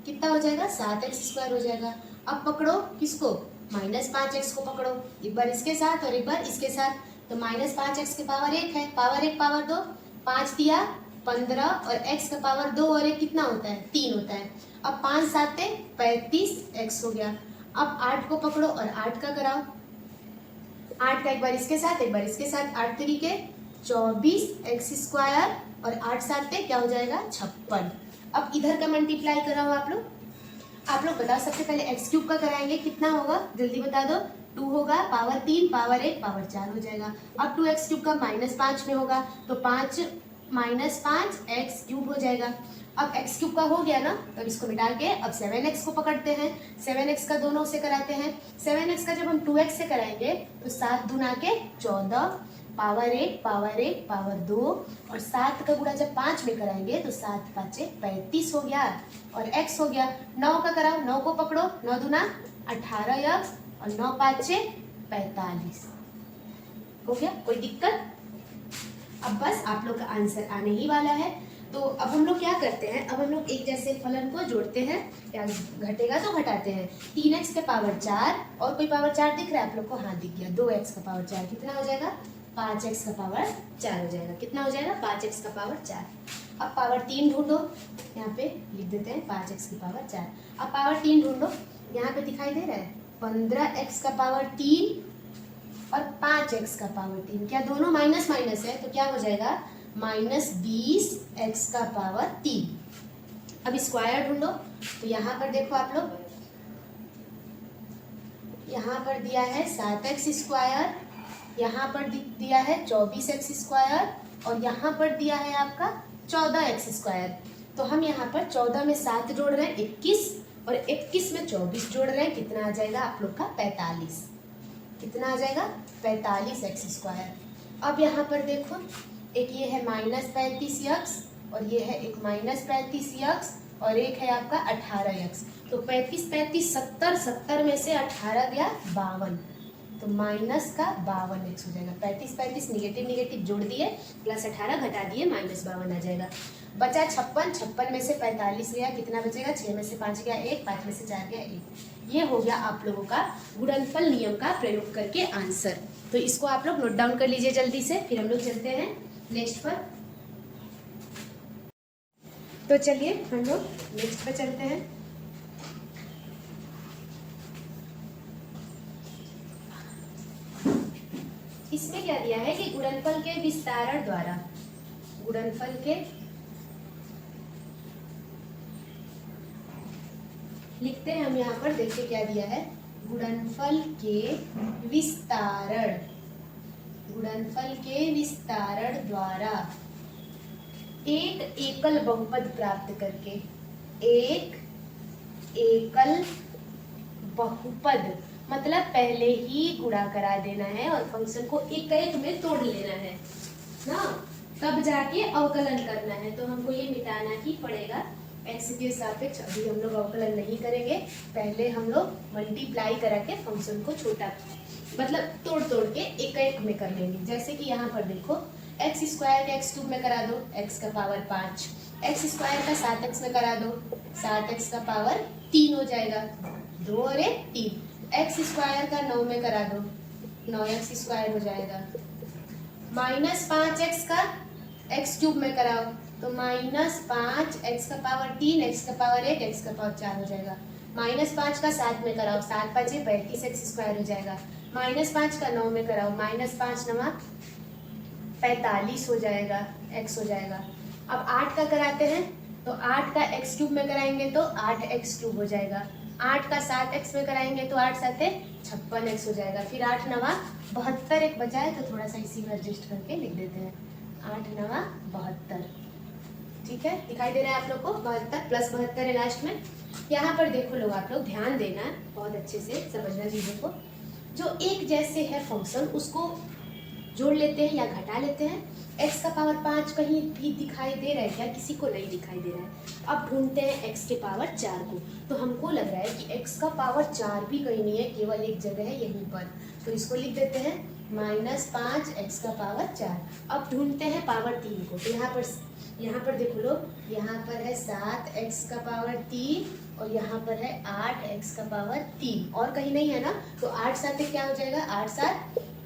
कितना हो जाएगा 7x स्क्वायर हो जाएगा। अब पकड़ो किसको, माइनस 5x को पकड़ो, एक बार इसके साथ और एक बार इसके साथ, तो माइनस 5x के पावर 1 है, पावर 1 पावर 2, 5 दिया 15 और x का पावर 2 और 1 कितना होता है 3 होता है। अब 5 7 35x हो गया। अब 8 को पकड़ो और 8 का कराओ, 8 का एक बार इसके साथ एक बार इसके साथ, 8 तरीके 24x स्क्वायर और 8 7 क्या हो जाएगा 56। अब इधर का मल्टीप्लाई कराओ आप लोग बताओ। सबसे पहले एक्स क्यूब का कराएंगे, कितना होगा जल्दी बता दो। 2 होगा, पावर 3 पावर 1 पावर 4 हो जाएगा। अब 2x क्यूब का माइनस 5 में होगा तो 5 माइनस 5 एक्स क्यूब हो जाएगा। अब एक्स क्यूब का हो गया ना, तो इसको मिटा के अब 7x को पकड़ते हैं, 7x का दोनों से कराते हैं। 7x का जब हम 2x से कराएंगे तो 7 दूना के 14 पावर 1 पावर 1 पावर 2 और 7 का गुणा जब 5 में कराएंगे तो 7 5 35 हो गया और x हो गया। 9 का कराओ, 9 को पकड़ो, 9 दूना 18x और 9 5 45 हो गया। कोई दिक्कत? अब बस आप लोग का आंसर आने ही वाला है। तो अब हम लोग क्या करते हैं, अब हम लोग एक जैसे फलन को जोड़ते हैं, या घटेगा तो घटाते हैं। 3x के पावर 4 और कोई पावर 4 दिख रहा है आप लोग को, हाँ दिख गया, 2x का पावर 4 कितना हो जाएगा 5x का पावर 4 हो जाएगा। कितना हो जाएगा 5x का पावर 4। अब पावर 3 ढूंढो, यहाँ पे लिख देते हैं 5x की पावर 4। अब पावर 3 ढूंढो, यहाँ पे दिखाई दे रहा है 15x का पावर 3 और 5x का पावर 3, क्या दोनों माइनस माइनस है तो क्या हो जाएगा माइनस 20x का पावर 3। अब स्क्वायर ढूंढो, तो यहाँ पर देखो आप लोग, यहाँ पर दिया है 7x स्क्वायर, यहाँ पर दिया है 24x स्क्वायर और यहाँ पर दिया है आपका 14x स्क्वायर। तो हम यहाँ पर 14 में 7 जोड़ रहे हैं 21 और 21 में 24 जोड़ रहे हैं, कितना आ जाएगा आप लोग का 45। कितना आ जाएगा 45x स्क्वायर। अब यहाँ पर देखो एक ये है माइनस 35x और ये है एक माइनस 35x और एक है आपका 18x। तो 35 35 70 70 में से 18 गया 52, तो माइनस का 52x हो जाएगा। 35 35 निगेटिव निगेटिव जोड़ दिए प्लस 18 घटा दिए माइनस 52 आ जाएगा। बचा 56, 56 में से 45 गया, कितना बचेगा 6 में से 5 गया 1, 5 में से 4 गया 1। ये हो गया आप लोगों का गुणनफल नियम का प्रयोग करके आंसर। तो इसको आप लोग नोट डाउन कर लीजिए जल्दी से, फिर हम लोग चलते हैं नेक्स्ट पर। तो चलिए हम लोग नेक्स्ट पर चलते हैं। इसमें क्या दिया है कि गुणनफल के विस्तारण द्वारा, गुणनफल के लिखते हैं हम यहाँ पर, देखिए क्या दिया है, गुणनफल के विस्तारण, गुणनफल के विस्तारण द्वारा एक एकल बहुपद प्राप्त करके, एक एकल बहुपद मतलब पहले ही गुणा करा देना है और फंक्शन को एक एक में तोड़ लेना है ना, तब जाके अवकलन करना है। तो हमको ये मिटाना ही पड़ेगा x के सापेक्ष। अभी हम लोग अवकलन नहीं करेंगे, पहले हम लोग मल्टीप्लाई करा के फंक्शन को छोटा मतलब तोड़ तोड़ के एक एक में कर लेंगे। जैसे कि यहाँ पर देखो एक्स स्क्वायर का एक्स क्यूब में करा दो, एक्स का पावर 5, एक्स स्क्वायर का 7x में करा दो, 7x का पावर 3 हो जाएगा, 2 और 1 3। एक्स स्क्वायर का 9 में करा दो, 9x स्क्वायर हो जाएगा। -5x का एक्स क्यूब में कराओ तो -5 x का पावर 3, x का पावर 1, x का पावर 4 हो जाएगा। -5 का 7 में कराओ, 7 5 35x स्क्वायर हो जाएगा। -5 का 9 में कराओ, -5 9 45 हो जाएगा, x हो जाएगा। अब 8 का कराते हैं तो 8 का x क्यूब में कराएंगे तो 8x क्यूब हो जाएगा। 8 का 7x में कराएंगे तो 8 7 56x हो जाएगा। फिर 8 9 72 एक बचा है तो थोड़ा सा इसी में एडजस्ट करके लिख देते हैं, 8 9 72। ठीक है, दिखाई दे रहा है आप लोग को 72 प्लस 72 है लास्ट में। यहाँ पर देखो लोग, आप लोग ध्यान देना, बहुत अच्छे से समझना चीजों को। जो एक जैसे है फंक्शन उसको जोड़ लेते हैं या घटा लेते हैं। x का पावर 5 कहीं भी दिखाई दे रहा है क्या? किसी को नहीं दिखाई दे रहा है। अब ढूंढते हैं x के पावर 4 को, तो हमको लग रहा है कि x का पावर 4 भी कहीं नहीं है, केवल एक जगह है यहीं पर। तो इसको लिख देते हैं -5 x का पावर 4। अब ढूंढते हैं पावर 3 को, तो यहाँ पर देखो लोग, यहाँ पर है 7x का पावर 3 और यहाँ पर है 8x का पावर 3, और कहीं नहीं है ना। तो 8 7 क्या हो जाएगा, 8 7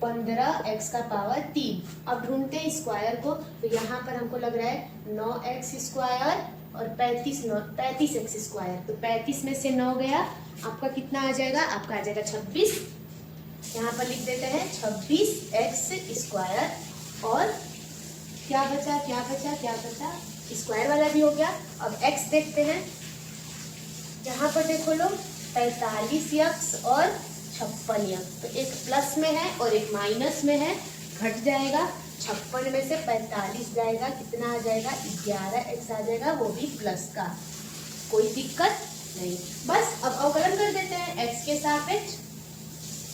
15x का पावर 3। अब ढूंढते हैं स्क्वायर को, तो यहाँ पर हमको लग रहा है 9x स्क्वायर और 35x स्क्वायर। तो 35 में से 9 गया, आपका कितना आ जाएगा, आपका आ जाएगा 26। यहाँ पर लिख देते हैं 26x स्क्वायर। और क्या बचा क्या बचा क्या बचा, स्क्वायर वाला भी हो गया। अब x देखते हैं, यहाँ पर देखो लोग 45x और 56x, तो एक प्लस में है और एक माइनस में है, घट जाएगा। 56 में से 45 जाएगा, कितना आ जाएगा, 11x आ जाएगा, वो भी प्लस का, कोई दिक्कत नहीं। बस अब अवकलन कर देते हैं x के सापेक्ष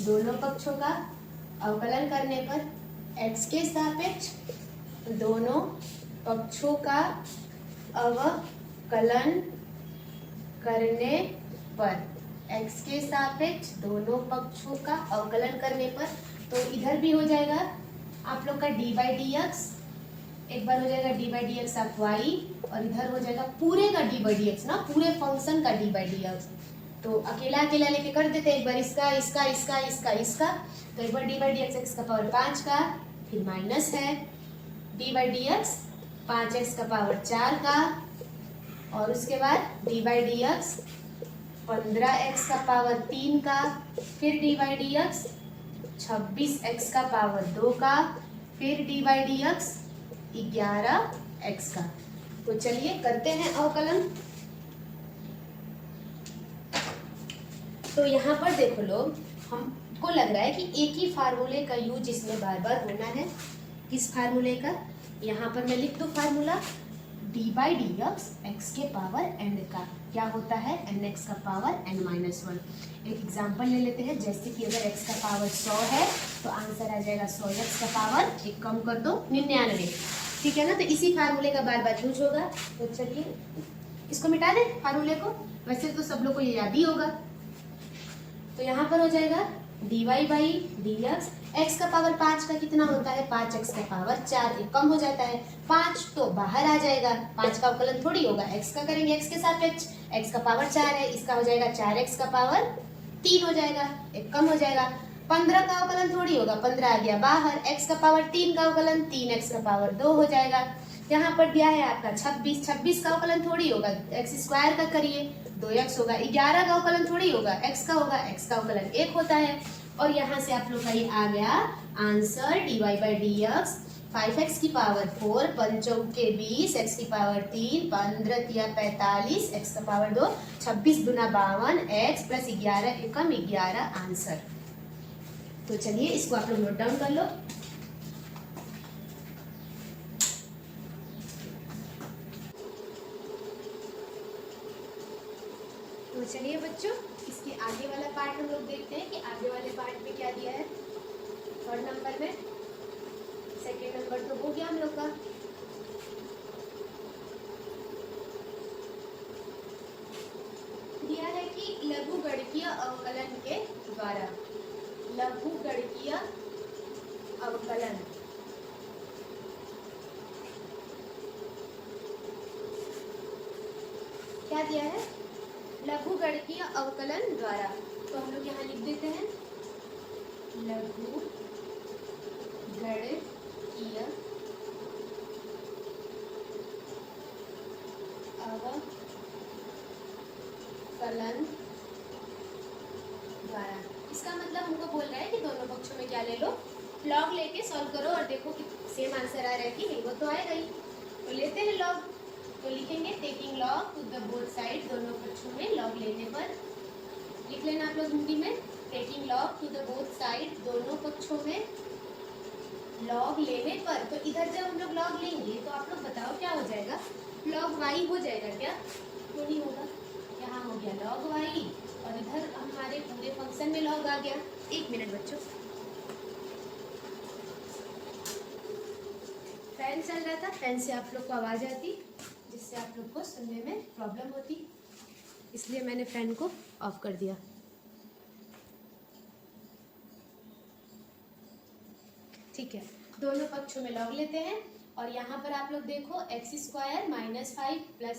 दोनों पक्षों का। अवकलन करने पर x के सापेक्ष दोनों पक्षों का अवकलन करने पर, x के सापेक्ष दोनों पक्षों का अवकलन करने पर, तो इधर भी हो जाएगा आप लोग का d/dx, एक बार हो जाएगा d/dx ऑफ y, और इधर हो जाएगा पूरे का d/dx ना, पूरे फंक्शन का d/dx। तो अकेला अकेला लेके कर देते हैं, एक बार इसका इसका इसका इसका इसका। तो एक बार d/dx x का पावर 5 का, फिर माइनस है d/dx 5x का पावर 4 का, और उसके बाद d/dx 15x का पावर 3 का, फिर d/dx 26x का पावर 2 का, फिर d/dx 11x का। तो चलिए करते हैं अवकलन। तो यहाँ पर देखो लोग, हमको लग रहा है कि एक ही फार्मूले का यूज इसमें बार बार होना है। किस फार्मूले का, यहाँ पर मैं लिख दूँ फार्मूला, d/dx x के पावर n का क्या होता है, nx का पावर n-1। एक एग्जांपल ले लेते हैं, जैसे कि अगर x का पावर 100 है तो आंसर आ जाएगा 100x का पावर, एक कम कर दो 99। ठीक है ना, तो इसी फार्मूले का बार बार यूज होगा। तो चलिए इसको मिटा दें फार्मूले को, वैसे तो सब लोग को ये याद ही होगा। तो यहाँ पर हो जाएगा dy/dx, x का पावर 5 का कितना होता है, 5x का पावर 4, एक कम हो जाता है, 5 तो बाहर आ जाएगा, 5 का अवकलन थोड़ी होगा, x का करेंगे x के सापेक्ष, x का पावर 4 है, इसका हो जाएगा 4x का पावर 3 हो जाएगा, एक कम हो जाएगा। 15 का अवकलन थोड़ी होगा, 15 आ गया बाहर, x का पावर 3 का अवकलन 3x का पावर 2 हो जाएगा। यहाँ पर दिया है आपका 26, 26 का अवकलन थोड़ी होगा, x स्क्वायर का करिए 2x होगा। 11 का अवकलन थोड़ी होगा, x का होगा, x का अवकलन 1 होता है। और यहाँ से आप लोग का ये आ गया आंसर, dy/dx 5x की पावर 4, 5 चौके 20, x की पावर 3, 15 तिया 45, x का पावर 2, 26 दूना 52, x प्लस 11 एकम 11 आंसर। तो चलिए इसको आप लोग नोट डाउन कर लो। तो चलिए बच्चों, इसके आगे वाला पार्ट हम लोग देखते हैं कि आगे वाले पार्ट में क्या दिया है। 3rd नंबर में, 2nd नंबर तो हो गया हम लोग का। दिया है कि लघुगणकीय अवकलन के द्वारा, लघुगणकीय अवकलन। क्या दिया है? लघुगणकीय अवकलन द्वारा। तो हम लोग यहाँ लिख देते हैं लघुगणकीय अवकलन द्वारा। इसका मतलब हमको बोल रहा है कि दोनों पक्षों में क्या ले लो, लॉग लेके सॉल्व करो और देखो कि सेम आंसर आ रहा है कि नहीं। वो तो आएगा ही। तो लेते हैं लॉग। तो लिखेंगे taking log to the both side, दोनों पक्षों में लॉग लेने पर। लिख लेना आप लोग हिंदी में, taking log to the both side, दोनों पक्षों में लॉग लेने पर। तो इधर जब हम लोग लॉग लेंगे तो आप लोग बताओ क्या हो जाएगा? लॉग वाई हो जाएगा क्या? क्यों नहीं होगा? यहाँ हो गया लॉग वाई और इधर हमारे पूरे फंक्शन में लॉग आ गया। एक मिनट बच्चों, फैन चल रहा था, फैन से आप लोग को आवाज आती जिससे आप लोग को सुनने में प्रॉब्लम होती, इसलिए मैंने फैन को ऑफ कर दिया। ठीक है, दोनों पक्षों में लॉग लेते हैं और यहाँ पर आप लोग देखो x square minus 5 plus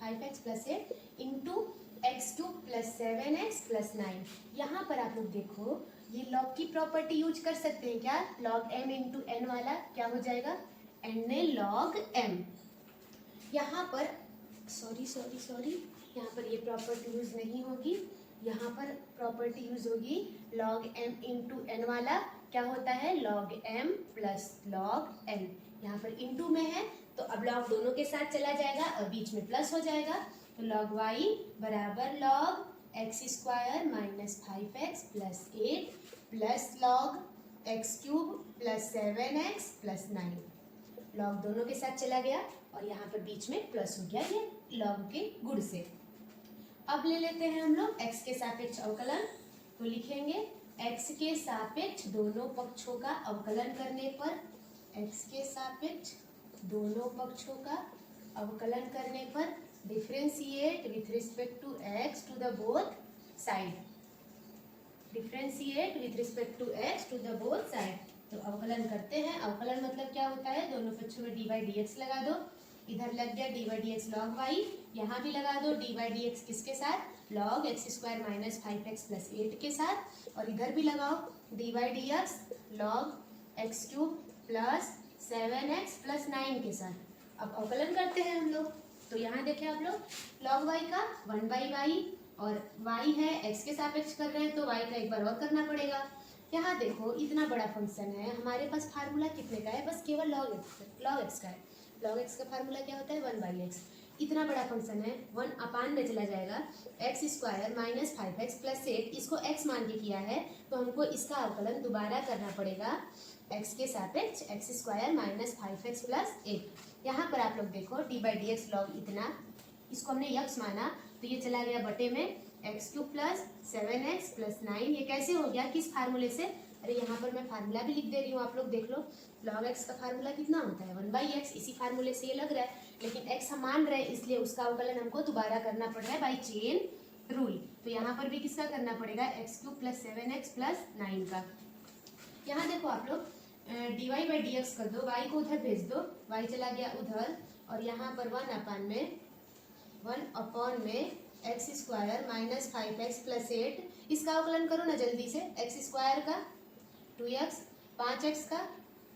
5x plus 8 into x2 plus 7x plus 9। यहाँ पर आप लोग देखो ये लॉग की प्रॉपर्टी यूज कर सकते हैं क्या? लॉग m इंटू एन वाला क्या हो जाएगा? n ने लॉग m। यहाँ पर सॉरी यहाँ पर ये प्रॉपर्टी यूज नहीं होगी, यहाँ पर प्रॉपर्टी यूज होगी लॉग m इंटू एन वाला क्या होता है? Log m plus log n। यहाँ पर इंटू में है तो अब लॉग दोनों के साथ चला जाएगा और बीच में प्लस हो जाएगा। तो लॉग y बराबर log x square minus 5x plus 8 plus log x cube plus 7x plus 9। Log दोनों के साथ चला गया और यहाँ पर बीच में प्लस हो गया, ये लॉग के गुण से। अब ले लेते हैं हम लोग x के सापेक्ष अवकलन। तो लिखेंगे x के सापेक्ष दोनों पक्षों का अवकलन करने पर, x के सापेक्ष दोनों पक्षों का अवकलन करने पर differentiate with respect to x to the both side. Differentiate with respect to x to the both side. तो अवकलन करते हैं। अवकलन मतलब क्या होता है? दोनों पक्षों में dy dx लगा दो। इधर लग गया dy dx log y, यहाँ भी लगा दो dy dx किसके साथ? log x square minus 5x plus 8 के साथ। और इधर भी लगाओ dy dx log x cube plus 7x plus 9 के साथ। अब अवकलन करते हैं हम लोग। तो यहाँ देखें आप लोग log y का 1/y और y है x के सापेक्ष कर रहे हैं तो y का एक बार और करना पड़ेगा। यहाँ देखो इतना बड़ा फंक्शन है, हमारे पास फार्मूला कितने का है? बस केवल log x का है। log x का फार्मूला क्या होता है? 1/x। इतना बड़ा फंक्शन है, 1 अपान में चला जाएगा x square minus 5x plus 8। इसको x मान के किया है तो हमको इसका अवकलन दोबारा करना पड़ेगा x के सापेक्ष x square minus 5x plus 8। यहाँ पर आप लोग देखो D by D x log इतना, इसको हमने यक्स माना तो ये चला गया बटे में x cube plus 7x plus 9। ये कैसे हो गया? किस फार्मूले से? अरे यहाँ पर मैं फार्मूला भी लिख दे रही हूँ, आप लोग देख लो। log x का फार्मूला कितना होता है? 1/x। इसी फार्मूले से ये लग रहा है, लेकिन x हम मान रहे हैं इसलिए उसका अवकलन हमको दोबारा करना पड़ रहा है बाई चेन रूल। तो यहाँ पर भी किसका करना पड़ेगा? X cube plus 7x plus 9 का। यहाँ देखो आप लोग dy बाई डी एक्स कर दो, y को उधर भेज दो, y चला गया उधर और यहाँ पर 1 अपॉन में x square minus 5x plus 8। इसका अवकलन करो ना जल्दी से। एक्स स्क्वायर का 2x, 5x का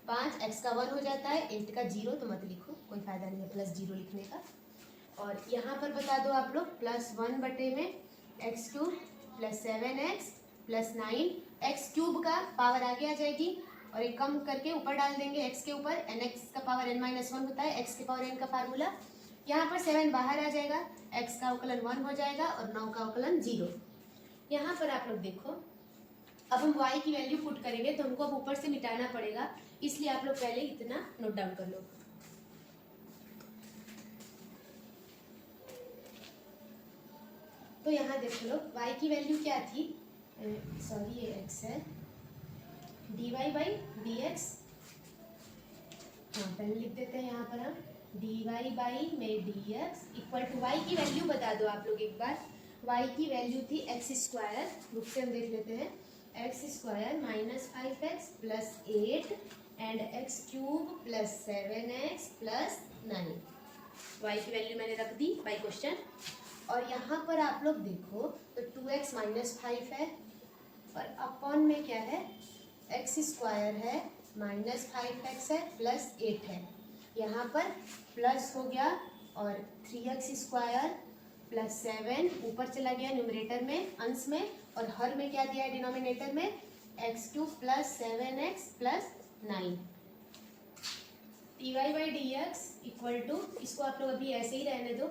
5, x का 1 हो जाता है, 8 का 0 तो मत लिखो, कोई फायदा नहीं है प्लस 0 लिखने का। और यहाँ पर बता दो आप लोग प्लस 1 बटे में x cube plus 7x plus 9। X cube का पावर आगे आ जाएगी और एक कम करके ऊपर डाल देंगे x के ऊपर। nx का पावर n-1 होता है, x के पावर n का फार्मूला। यहाँ पर 7 बाहर आ जाएगा, x का अवकलन 1 हो जाएगा और 9 का अवकलन 0। यहाँ पर आप लोग देखो अब हम y की वैल्यू पुट करेंगे तो हमको अब ऊपर से मिटाना पड़ेगा, इसलिए आप लोग पहले इतना नोट डाउन कर लो। तो यहाँ देख लो y की वैल्यू क्या थी? सॉरी ये x है, dy बाई डी एक्स। हाँ पहले लिख देते हैं यहाँ पर हम dy बाई में dx इक्वल टू y की वैल्यू बता दो आप लोग एक बार। y की वैल्यू थी एक्स स्क्वायर, रुक से हम देख लेते हैं। X square minus 5x plus 8 and x cube plus 7x plus 9। Y की वैल्यू मैंने रख दी बाई क्वेश्चन। और यहाँ पर आप लोग देखो तो 2x माइनस 5 है और अपॉन में क्या है, एक्स स्क्वायर है माइनस 5x है प्लस 8 है। यहाँ पर प्लस हो गया और 3x स्क्वायर प्लस 7 ऊपर चला गया न्यूमरेटर में अंश में, और हर में क्या दिया है डिनोमिनेटर में, x cube plus 7x plus 9। dy by D x equal to, इसको आप लोग अभी ऐसे ही रहने दो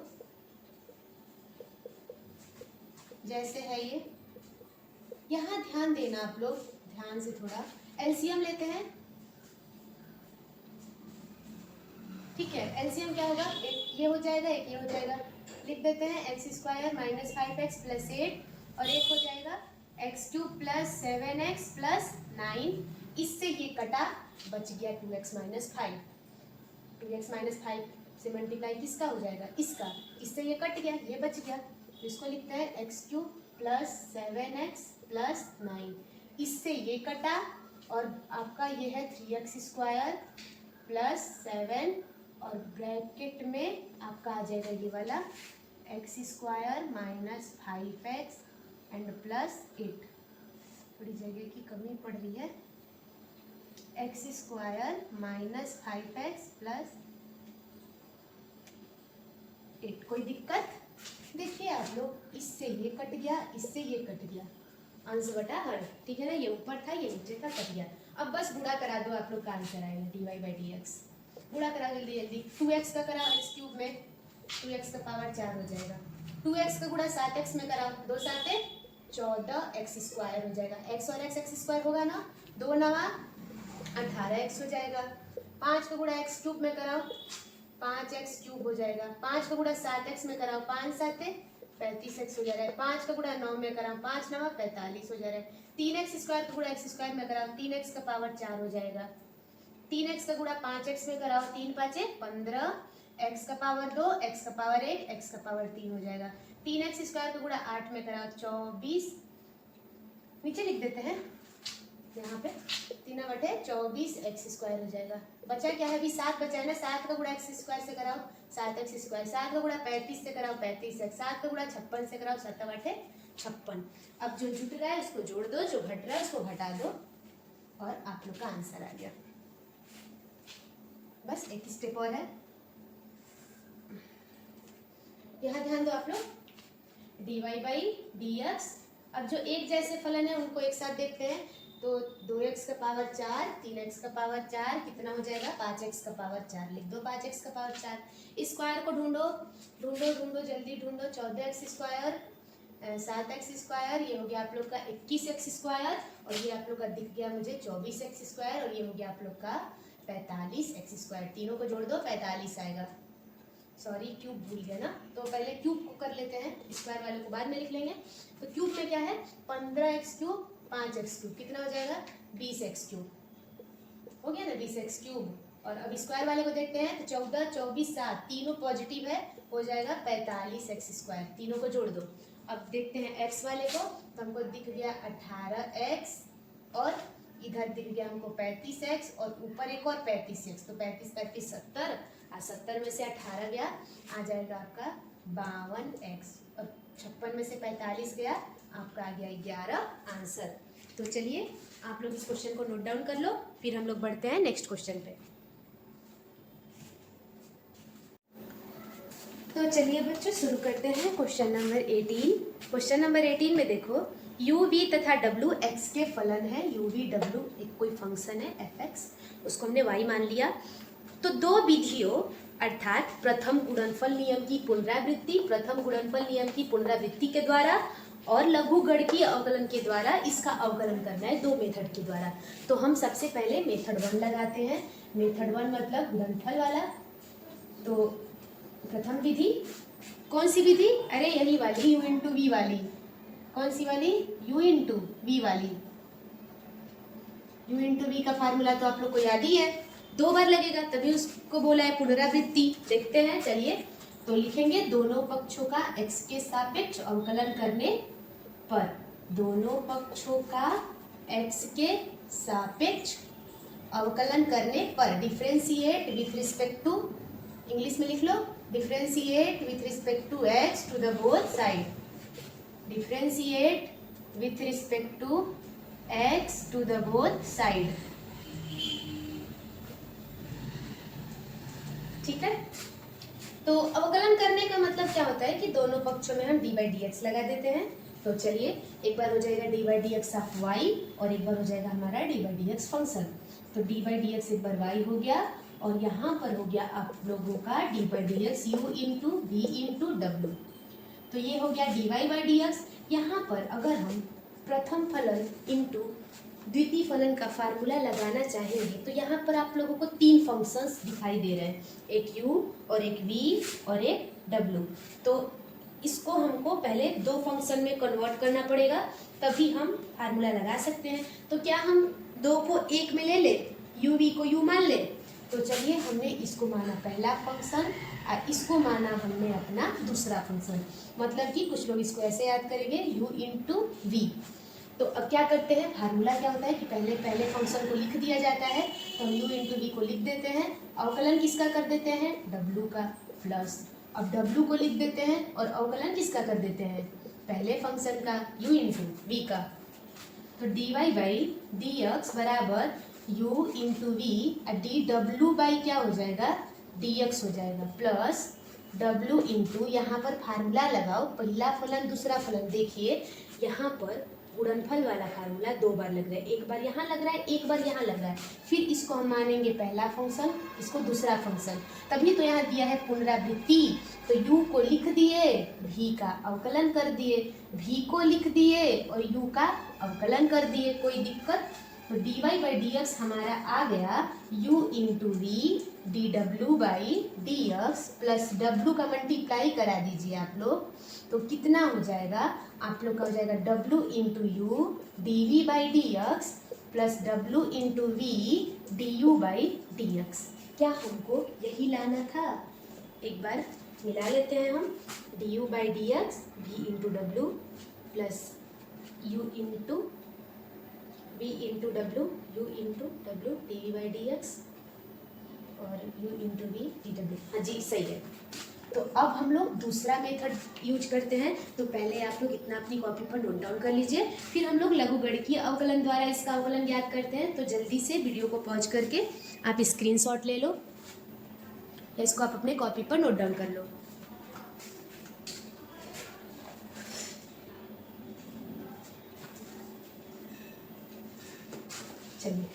जैसे है ये। यहाँ ध्यान देना आप लोग, ध्यान से थोड़ा एलसीएम लेते हैं, ठीक है। एलसीएम क्या होगा, एक ये हो जाएगा एक ये हो जाएगा, लिख देते हैं x square minus 5x plus 8 और एक हो जाएगा x cube plus 7x plus 9। इससे ये कटा, बच गया 2x माइनस 5। 2x माइनस 5 से मल्टीप्लाई किसका हो जाएगा, इसका। इससे ये कट गया, ये बच गया, इसको लिखते हैं x cube plus 7x plus 9। इससे ये कटा और आपका ये है 3x स्क्वायर प्लस 7 और ब्रैकेट में आपका आ जाएगा ये वाला x square minus 5x and plus 8। थोड़ी जगह की कमी पड़ रही है, x square minus 5x plus 8। कोई दिक्कत? देखिए आप लोग, इससे ये कट गया, इससे ये कट गया, अंश बटा हर, ठीक है ना। ये ऊपर था, ये नीचे था, कट गया। अब बस गुणा करा दो, आप लोग का आंसर आएगा dy बाई डी एक्स। गुणा करा जल्दी जल्दी, 2x का करा एक्स क्यूब में, 2x का पावर 4 हो जाएगा। 2x का गुणा 7x में कराओ, 2 7 14x स्क्वायर हो जाएगा। x और x स्क्वायर होगा ना, 2 9 18x हो जाएगा। 5 का गुणा x क्यूब में कराओ, 5x क्यूब हो जाएगा। 5 का गुणा 7x में कराओ, 5 7 35x हो जा रहा है। 5 का गुणा 9 में कराओ, 5 9 45 हो जा रहा है। 3x स्क्वायर का गुणा x स्क्वायर में कराओ, 3x का पावर 4 हो जाएगा। 3x का गुणा 5x में कराओ, 3 5 15, x का पावर 2, x का पावर 1, x का पावर 3 हो जाएगा। 3x स्क्वायर का गुणा 8 में कराओ, 24, नीचे लिख देते हैं यहाँ पे 3/24 एक्स स्क्वायर हो जाएगा। बचा क्या है, अभी 7 बचा है ना, 7 का गुणा एक्स स्क्वायर से कराओ 7x स्क्वायर, 7 का गुणा 35 से कराओ 35x, 7 का गुणा 56 से कराओ 7 8 56। अब जो जुट रहा है उसको जोड़ दो, जो घट रहा है उसको घटा दो और आप लोग का आंसर आ गया। बस एक स्टेप और है, यहाँ ध्यान दो आप लोग, dy बाई डी एक्स। अब जो एक जैसे फलन है उनको एक साथ देखते हैं, तो 2x का पावर 4, 3x का पावर 4 कितना हो जाएगा, 5x का पावर 4 लिख दो, 5x का पावर 4। स्क्वायर को ढूंढो ढूंढो ढूंढो, जल्दी ढूंढो, 14x स्क्वायर 7x स्क्वायर, ये हो गया आप लोग का 21x स्क्वायर, और ये आप लोग का दिख गया मुझे 24x स्क्वायर, और ये हो गया आप लोग का 45x स्क्वायर। तीनों को जोड़ दो 45 आएगा। सॉरी क्यूब भूल गया ना, तो पहले क्यूब को कर लेते हैं, स्क्वायर वाले को बाद में लिख लेंगे। तो क्यूब में क्या है, 15x क्यूब 5x क्यूब कितना हो जाएगा, 20x क्यूब हो गया ना, 20x क्यूब। और अब स्क्वायर वाले को देखते हैं, तो 14 24 7 तीनों पॉजिटिव है, हो जाएगा 45x स्क्वायर। तीनों को जोड़ दो। अब देखते हैं x वाले को, तो हमको दिख गया 18x और इधर दिख गया हमको 35x और ऊपर एक और 35x, तो 35 35 70, 70 में से 18 गया, आ जाएगा आपका 52x, और 56 में से 45 गया, आपका आ गया 11 आंसर। तो चलिए आप लोग इस क्वेश्चन को नोट डाउन कर लो, फिर हम लोग बढ़ते हैं नेक्स्ट क्वेश्चन पे। तो चलिए बच्चों शुरू करते हैं क्वेश्चन नंबर 18। क्वेश्चन नंबर 18 में देखो, u v तथा w x के फलन है। u v w एक कोई फंक्शन है f(x), उसको हमने y मान लिया। तो दो विधियों अर्थात प्रथम गुणनफल नियम की पुनरावृत्ति, प्रथम गुणनफल नियम की पुनरावृत्ति के द्वारा और लघुगणकीय अवकलन के द्वारा इसका अवकलन करना है, दो मेथड के द्वारा। तो हम सबसे पहले मेथड 1 लगाते हैं। मेथड 1 मतलब गुणनफल वाला। तो प्रथम विधि कौन सी विधि, अरे यही वाली u इंटू वी वाली। कौन सी वाली, u इंटू वी वाली। u इंटू वी का फार्मूला तो आप लोग को याद ही है, 2 बार लगेगा, तभी उसको बोला है पुनरावृत्ति। देखते हैं चलिए, तो लिखेंगे दोनों पक्षों का x के सापेक्ष अवकलन करने पर, दोनों पक्षों का x के सापेक्ष अवकलन करने पर, differentiate with respect to, English में लिख लो, differentiate with respect to x to the both side, differentiate with respect to x to the both side. ठीक है, तो अवकलन करने का मतलब क्या होता है कि दोनों पक्षों में हम डी बाई डी एक्स लगा देते हैं। तो चलिए, एक बार हो जाएगा d by D x of y और एक बार हो जाएगा हमारा d by D x function. तो डी बाई डी एक्स एक बार वाई हो गया और यहाँ पर हो गया आप लोगों का d by D x u into we into डब्ल्यू। तो ये हो गया d Y by D x. यहाँ पर अगर हम प्रथम फलन इंटू द्वितीय फलन का फार्मूला लगाना चाहेंगे तो यहाँ पर आप लोगों को तीन फंक्शंस दिखाई दे रहे हैं, एक u और एक v और एक w। तो इसको हमको पहले दो फंक्शन में कन्वर्ट करना पड़ेगा, तभी हम फार्मूला लगा सकते हैं। तो क्या हम दो को एक में ले ले, u v को u मान ले? तो चलिए, हमने इसको माना पहला फंक्शन और इसको माना हमने अपना दूसरा फंक्शन। मतलब कि कुछ लोग इसको ऐसे याद करेंगे, u इंटू वी। तो अब क्या करते हैं, फार्मूला क्या होता है कि पहले फंक्शन को लिख दिया जाता है। तो हम u इंटू वी को लिख देते हैं, अवकलन किसका कर देते हैं, w का, प्लस अब w को लिख देते हैं और अवकलन किसका कर देते हैं, पहले फंक्शन का u इंटू वी का। तो dy बाई डी एक्स बराबर u इंटू वी, डी डब्ल्यू बाई क्या हो जाएगा, डी एक्स हो जाएगा, प्लस w इंटू, यहाँ पर फार्मूला लगाओ, पहला फलन दूसरा फलन। देखिए यहाँ पर गुणनफल वाला फार्मूला दो बार लग रहा है, एक बार यहाँ लग रहा है, एक बार यहाँ लग रहा है। फिर इसको हम मानेंगे पहला फंक्शन, इसको दूसरा फंक्शन, तभी तो यहाँ दिया है पुनरावृत्ति। तो u को लिख दिए, v का अवकलन कर दिए, v को लिख दिए और u का अवकलन कर दिए, कोई दिक्कत? तो dy बाई डी एक्स हमारा आ गया u इंटू वी डी डब्ल्यू by D x, plus w का मल्टीप्लाई करा दीजिए आप लोग। तो कितना हो जाएगा आप लोग का, हो जाएगा w into u d we by D x plus w into we d you by D x. क्या हमको यही लाना था? एक बार मिला लेते हैं हम, D you by D X V into W plus U into we into W, U into W D we by D x और u into we D W. हाँ जी, सही है। तो अब हम लोग दूसरा मेथड यूज करते हैं। तो पहले आप लोग इतना अपनी कॉपी पर नोट डाउन कर लीजिए, फिर हम लोग लघुगणकीय अवकलन द्वारा इसका अवकलन ज्ञात करते हैं। तो जल्दी से वीडियो को पॉज करके आप स्क्रीनशॉट ले लो, इसको आप अपने कॉपी पर नोट डाउन कर लो। चलिए,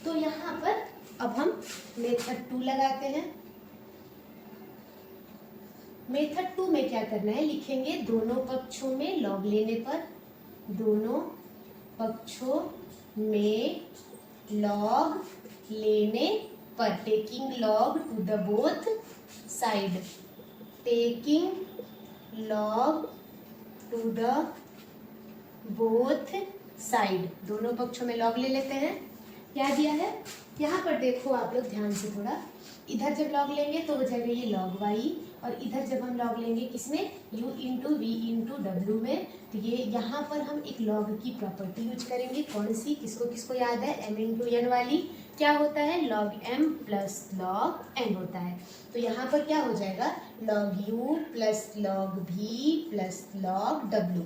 तो यहाँ पर अब हम मेथड 2 लगाते हैं। मेथड 2 में क्या करना है, लिखेंगे दोनों पक्षों में लॉग लेने पर, दोनों पक्षों में लॉग लेने पर, taking log to the both side, taking log to the both side, दोनों पक्षों में लॉग ले लेते हैं। क्या दिया है यहाँ पर, देखो आप लोग ध्यान से थोड़ा, इधर जब लॉग लेंगे तो हो जाएगा ये लॉग वाई, और इधर जब हम लॉग लेंगे किसमें, u इंटू वी इंटू डब्ल्यू में, तो ये यहाँ पर हम एक लॉग की प्रॉपर्टी यूज करेंगे। कौन सी, किसको किसको याद है, m इंटू एन वाली। क्या होता है, log m plus log n होता है। तो यहाँ पर क्या हो जाएगा, log u plus log v plus log w।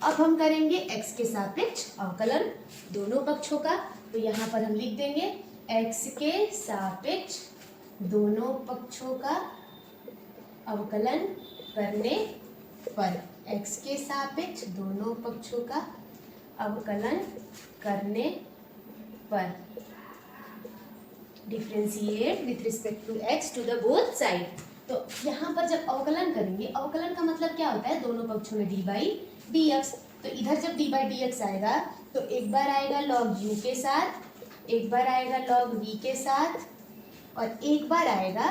अब हम करेंगे x के सापेक्ष अवकलन दोनों पक्षों का। तो यहाँ पर हम लिख देंगे x के सापेक्ष दोनों पक्षों का अवकलन करने पर, x के सापेक्ष दोनों पक्षों का अवकलन करने पर, differentiate with respect to x to the both side. तो यहाँ पर जब अवकलन करेंगे, अवकलन का मतलब क्या होता है, दोनों पक्षों में डी बाई डी एक्स। तो इधर जब डी बाई डी एक्स आएगा तो एक बार आएगा लॉग u के साथ, एक बार आएगा लॉग v के साथ और एक बार आएगा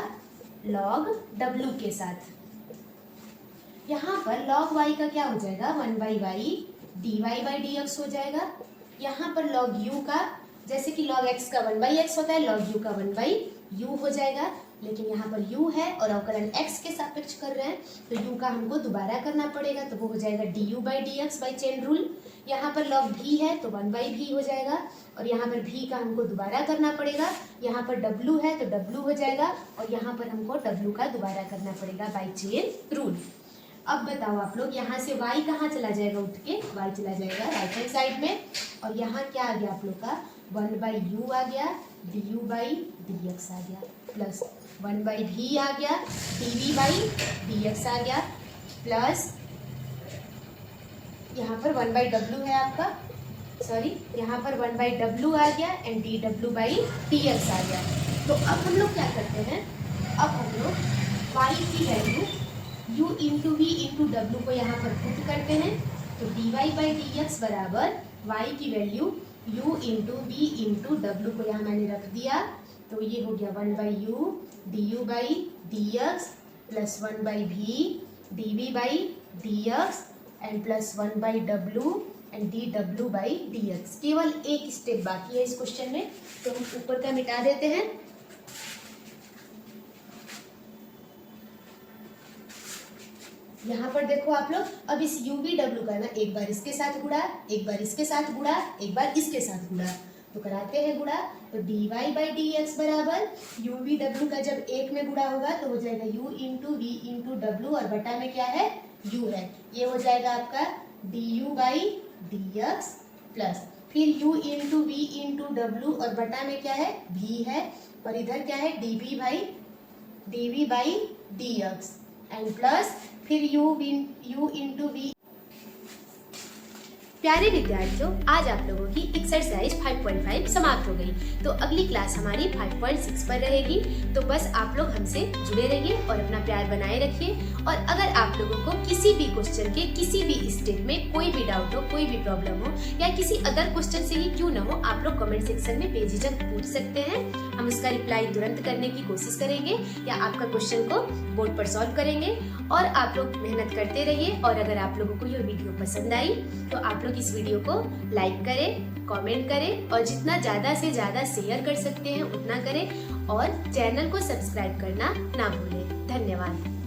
लॉग w के साथ। यहाँ पर लॉग y का क्या हो जाएगा, 1 by y d Y by D x हो जाएगा। यहाँ पर लॉग u का, जैसे कि लॉग x का 1 बाई एक्स होता है, लॉग u का 1 बाई u हो जाएगा। लेकिन यहाँ पर u है और अवकलन x के सापेक्ष कर रहे हैं, तो u का हमको दोबारा करना पड़ेगा, तो वो हो जाएगा du by dx by chain rule. यहाँ पर log v है तो 1/v हो जाएगा, और यहाँ पर v का हमको दोबारा करना पड़ेगा, यहाँ पर w है तो w हो जाएगा, और यहाँ पर हमको w का दोबारा करना पड़ेगा बाई चेन रूल। अब बताओ आप लोग, यहाँ से y कहाँ चला जाएगा, उठ के y चला जाएगा राइट हैंड साइड में, और यहाँ क्या आ गया आप लोग का 1/u आ गया, du बाई dx आ गया, प्लस 1/v आ गया, dv बाई dx आ गया, प्लस यहाँ पर 1/w है आपका, सॉरी यहाँ पर 1/w आ गया एंड dw बाई dx आ गया। तो अब हम लोग क्या करते हैं, अब हम लोग y की value u into we into डब्ल्यू को यहाँ पर पुट करते हैं, तो dy बाई dx बराबर y की value u into we into डब्ल्यू को यहाँ मैंने रख दिया, तो ये हो गया 1/u du by dx plus 1/v dv by dx and plus 1/w and dw by dx। केवल एक स्टेप बाकी है इस क्वेश्चन में, तो हम ऊपर का मिटा देते हैं। यहाँ पर देखो आप लोग, अब इस UVW का ना एक बार इसके साथ गुणा, एक बार इसके साथ गुणा, एक बार इसके साथ गुणा, तो कराते हैं गुणा, तो dy बाई dx बराबर UVW का जब एक में गुणा होगा तो हो जाएगा u इंटू वी इंटू डब्ल्यू, और बटा में क्या है u है, ये हो जाएगा आपका du बाई dx प्लस फिर u इंटू वी इंटू डब्ल्यू, और बटा में क्या है v है, और इधर क्या है dv by dx and plus फिर u इंटू वी। प्यारे विद्यार्थियों, आज आप लोगों की एक्सरसाइज 5.5 समाप्त हो गई, तो अगली क्लास हमारी 5.6 पर रहेगी। तो बस आप लोग हमसे जुड़े रहिए और अपना प्यार बनाए रखिए, और अगर आप लोगों को किसी भी क्वेश्चन के किसी भी स्टेप में कोई भी डाउट हो, कोई भी प्रॉब्लम हो, या किसी अदर क्वेश्चन से ही क्यों ना हो, आप लोग कमेंट सेक्शन में बेझिझक पूछ सकते हैं। हम उसका रिप्लाई तुरंत करने की कोशिश करेंगे, या आपका क्वेश्चन को बोर्ड पर सॉल्व करेंगे। और आप लोग मेहनत करते रहिए, और अगर आप लोगों को ये वीडियो पसंद आई तो आप लोग इस वीडियो को लाइक करें, कमेंट करें, और जितना ज़्यादा से ज़्यादा शेयर कर सकते हैं उतना करें, और चैनल को सब्सक्राइब करना ना भूलें। धन्यवाद।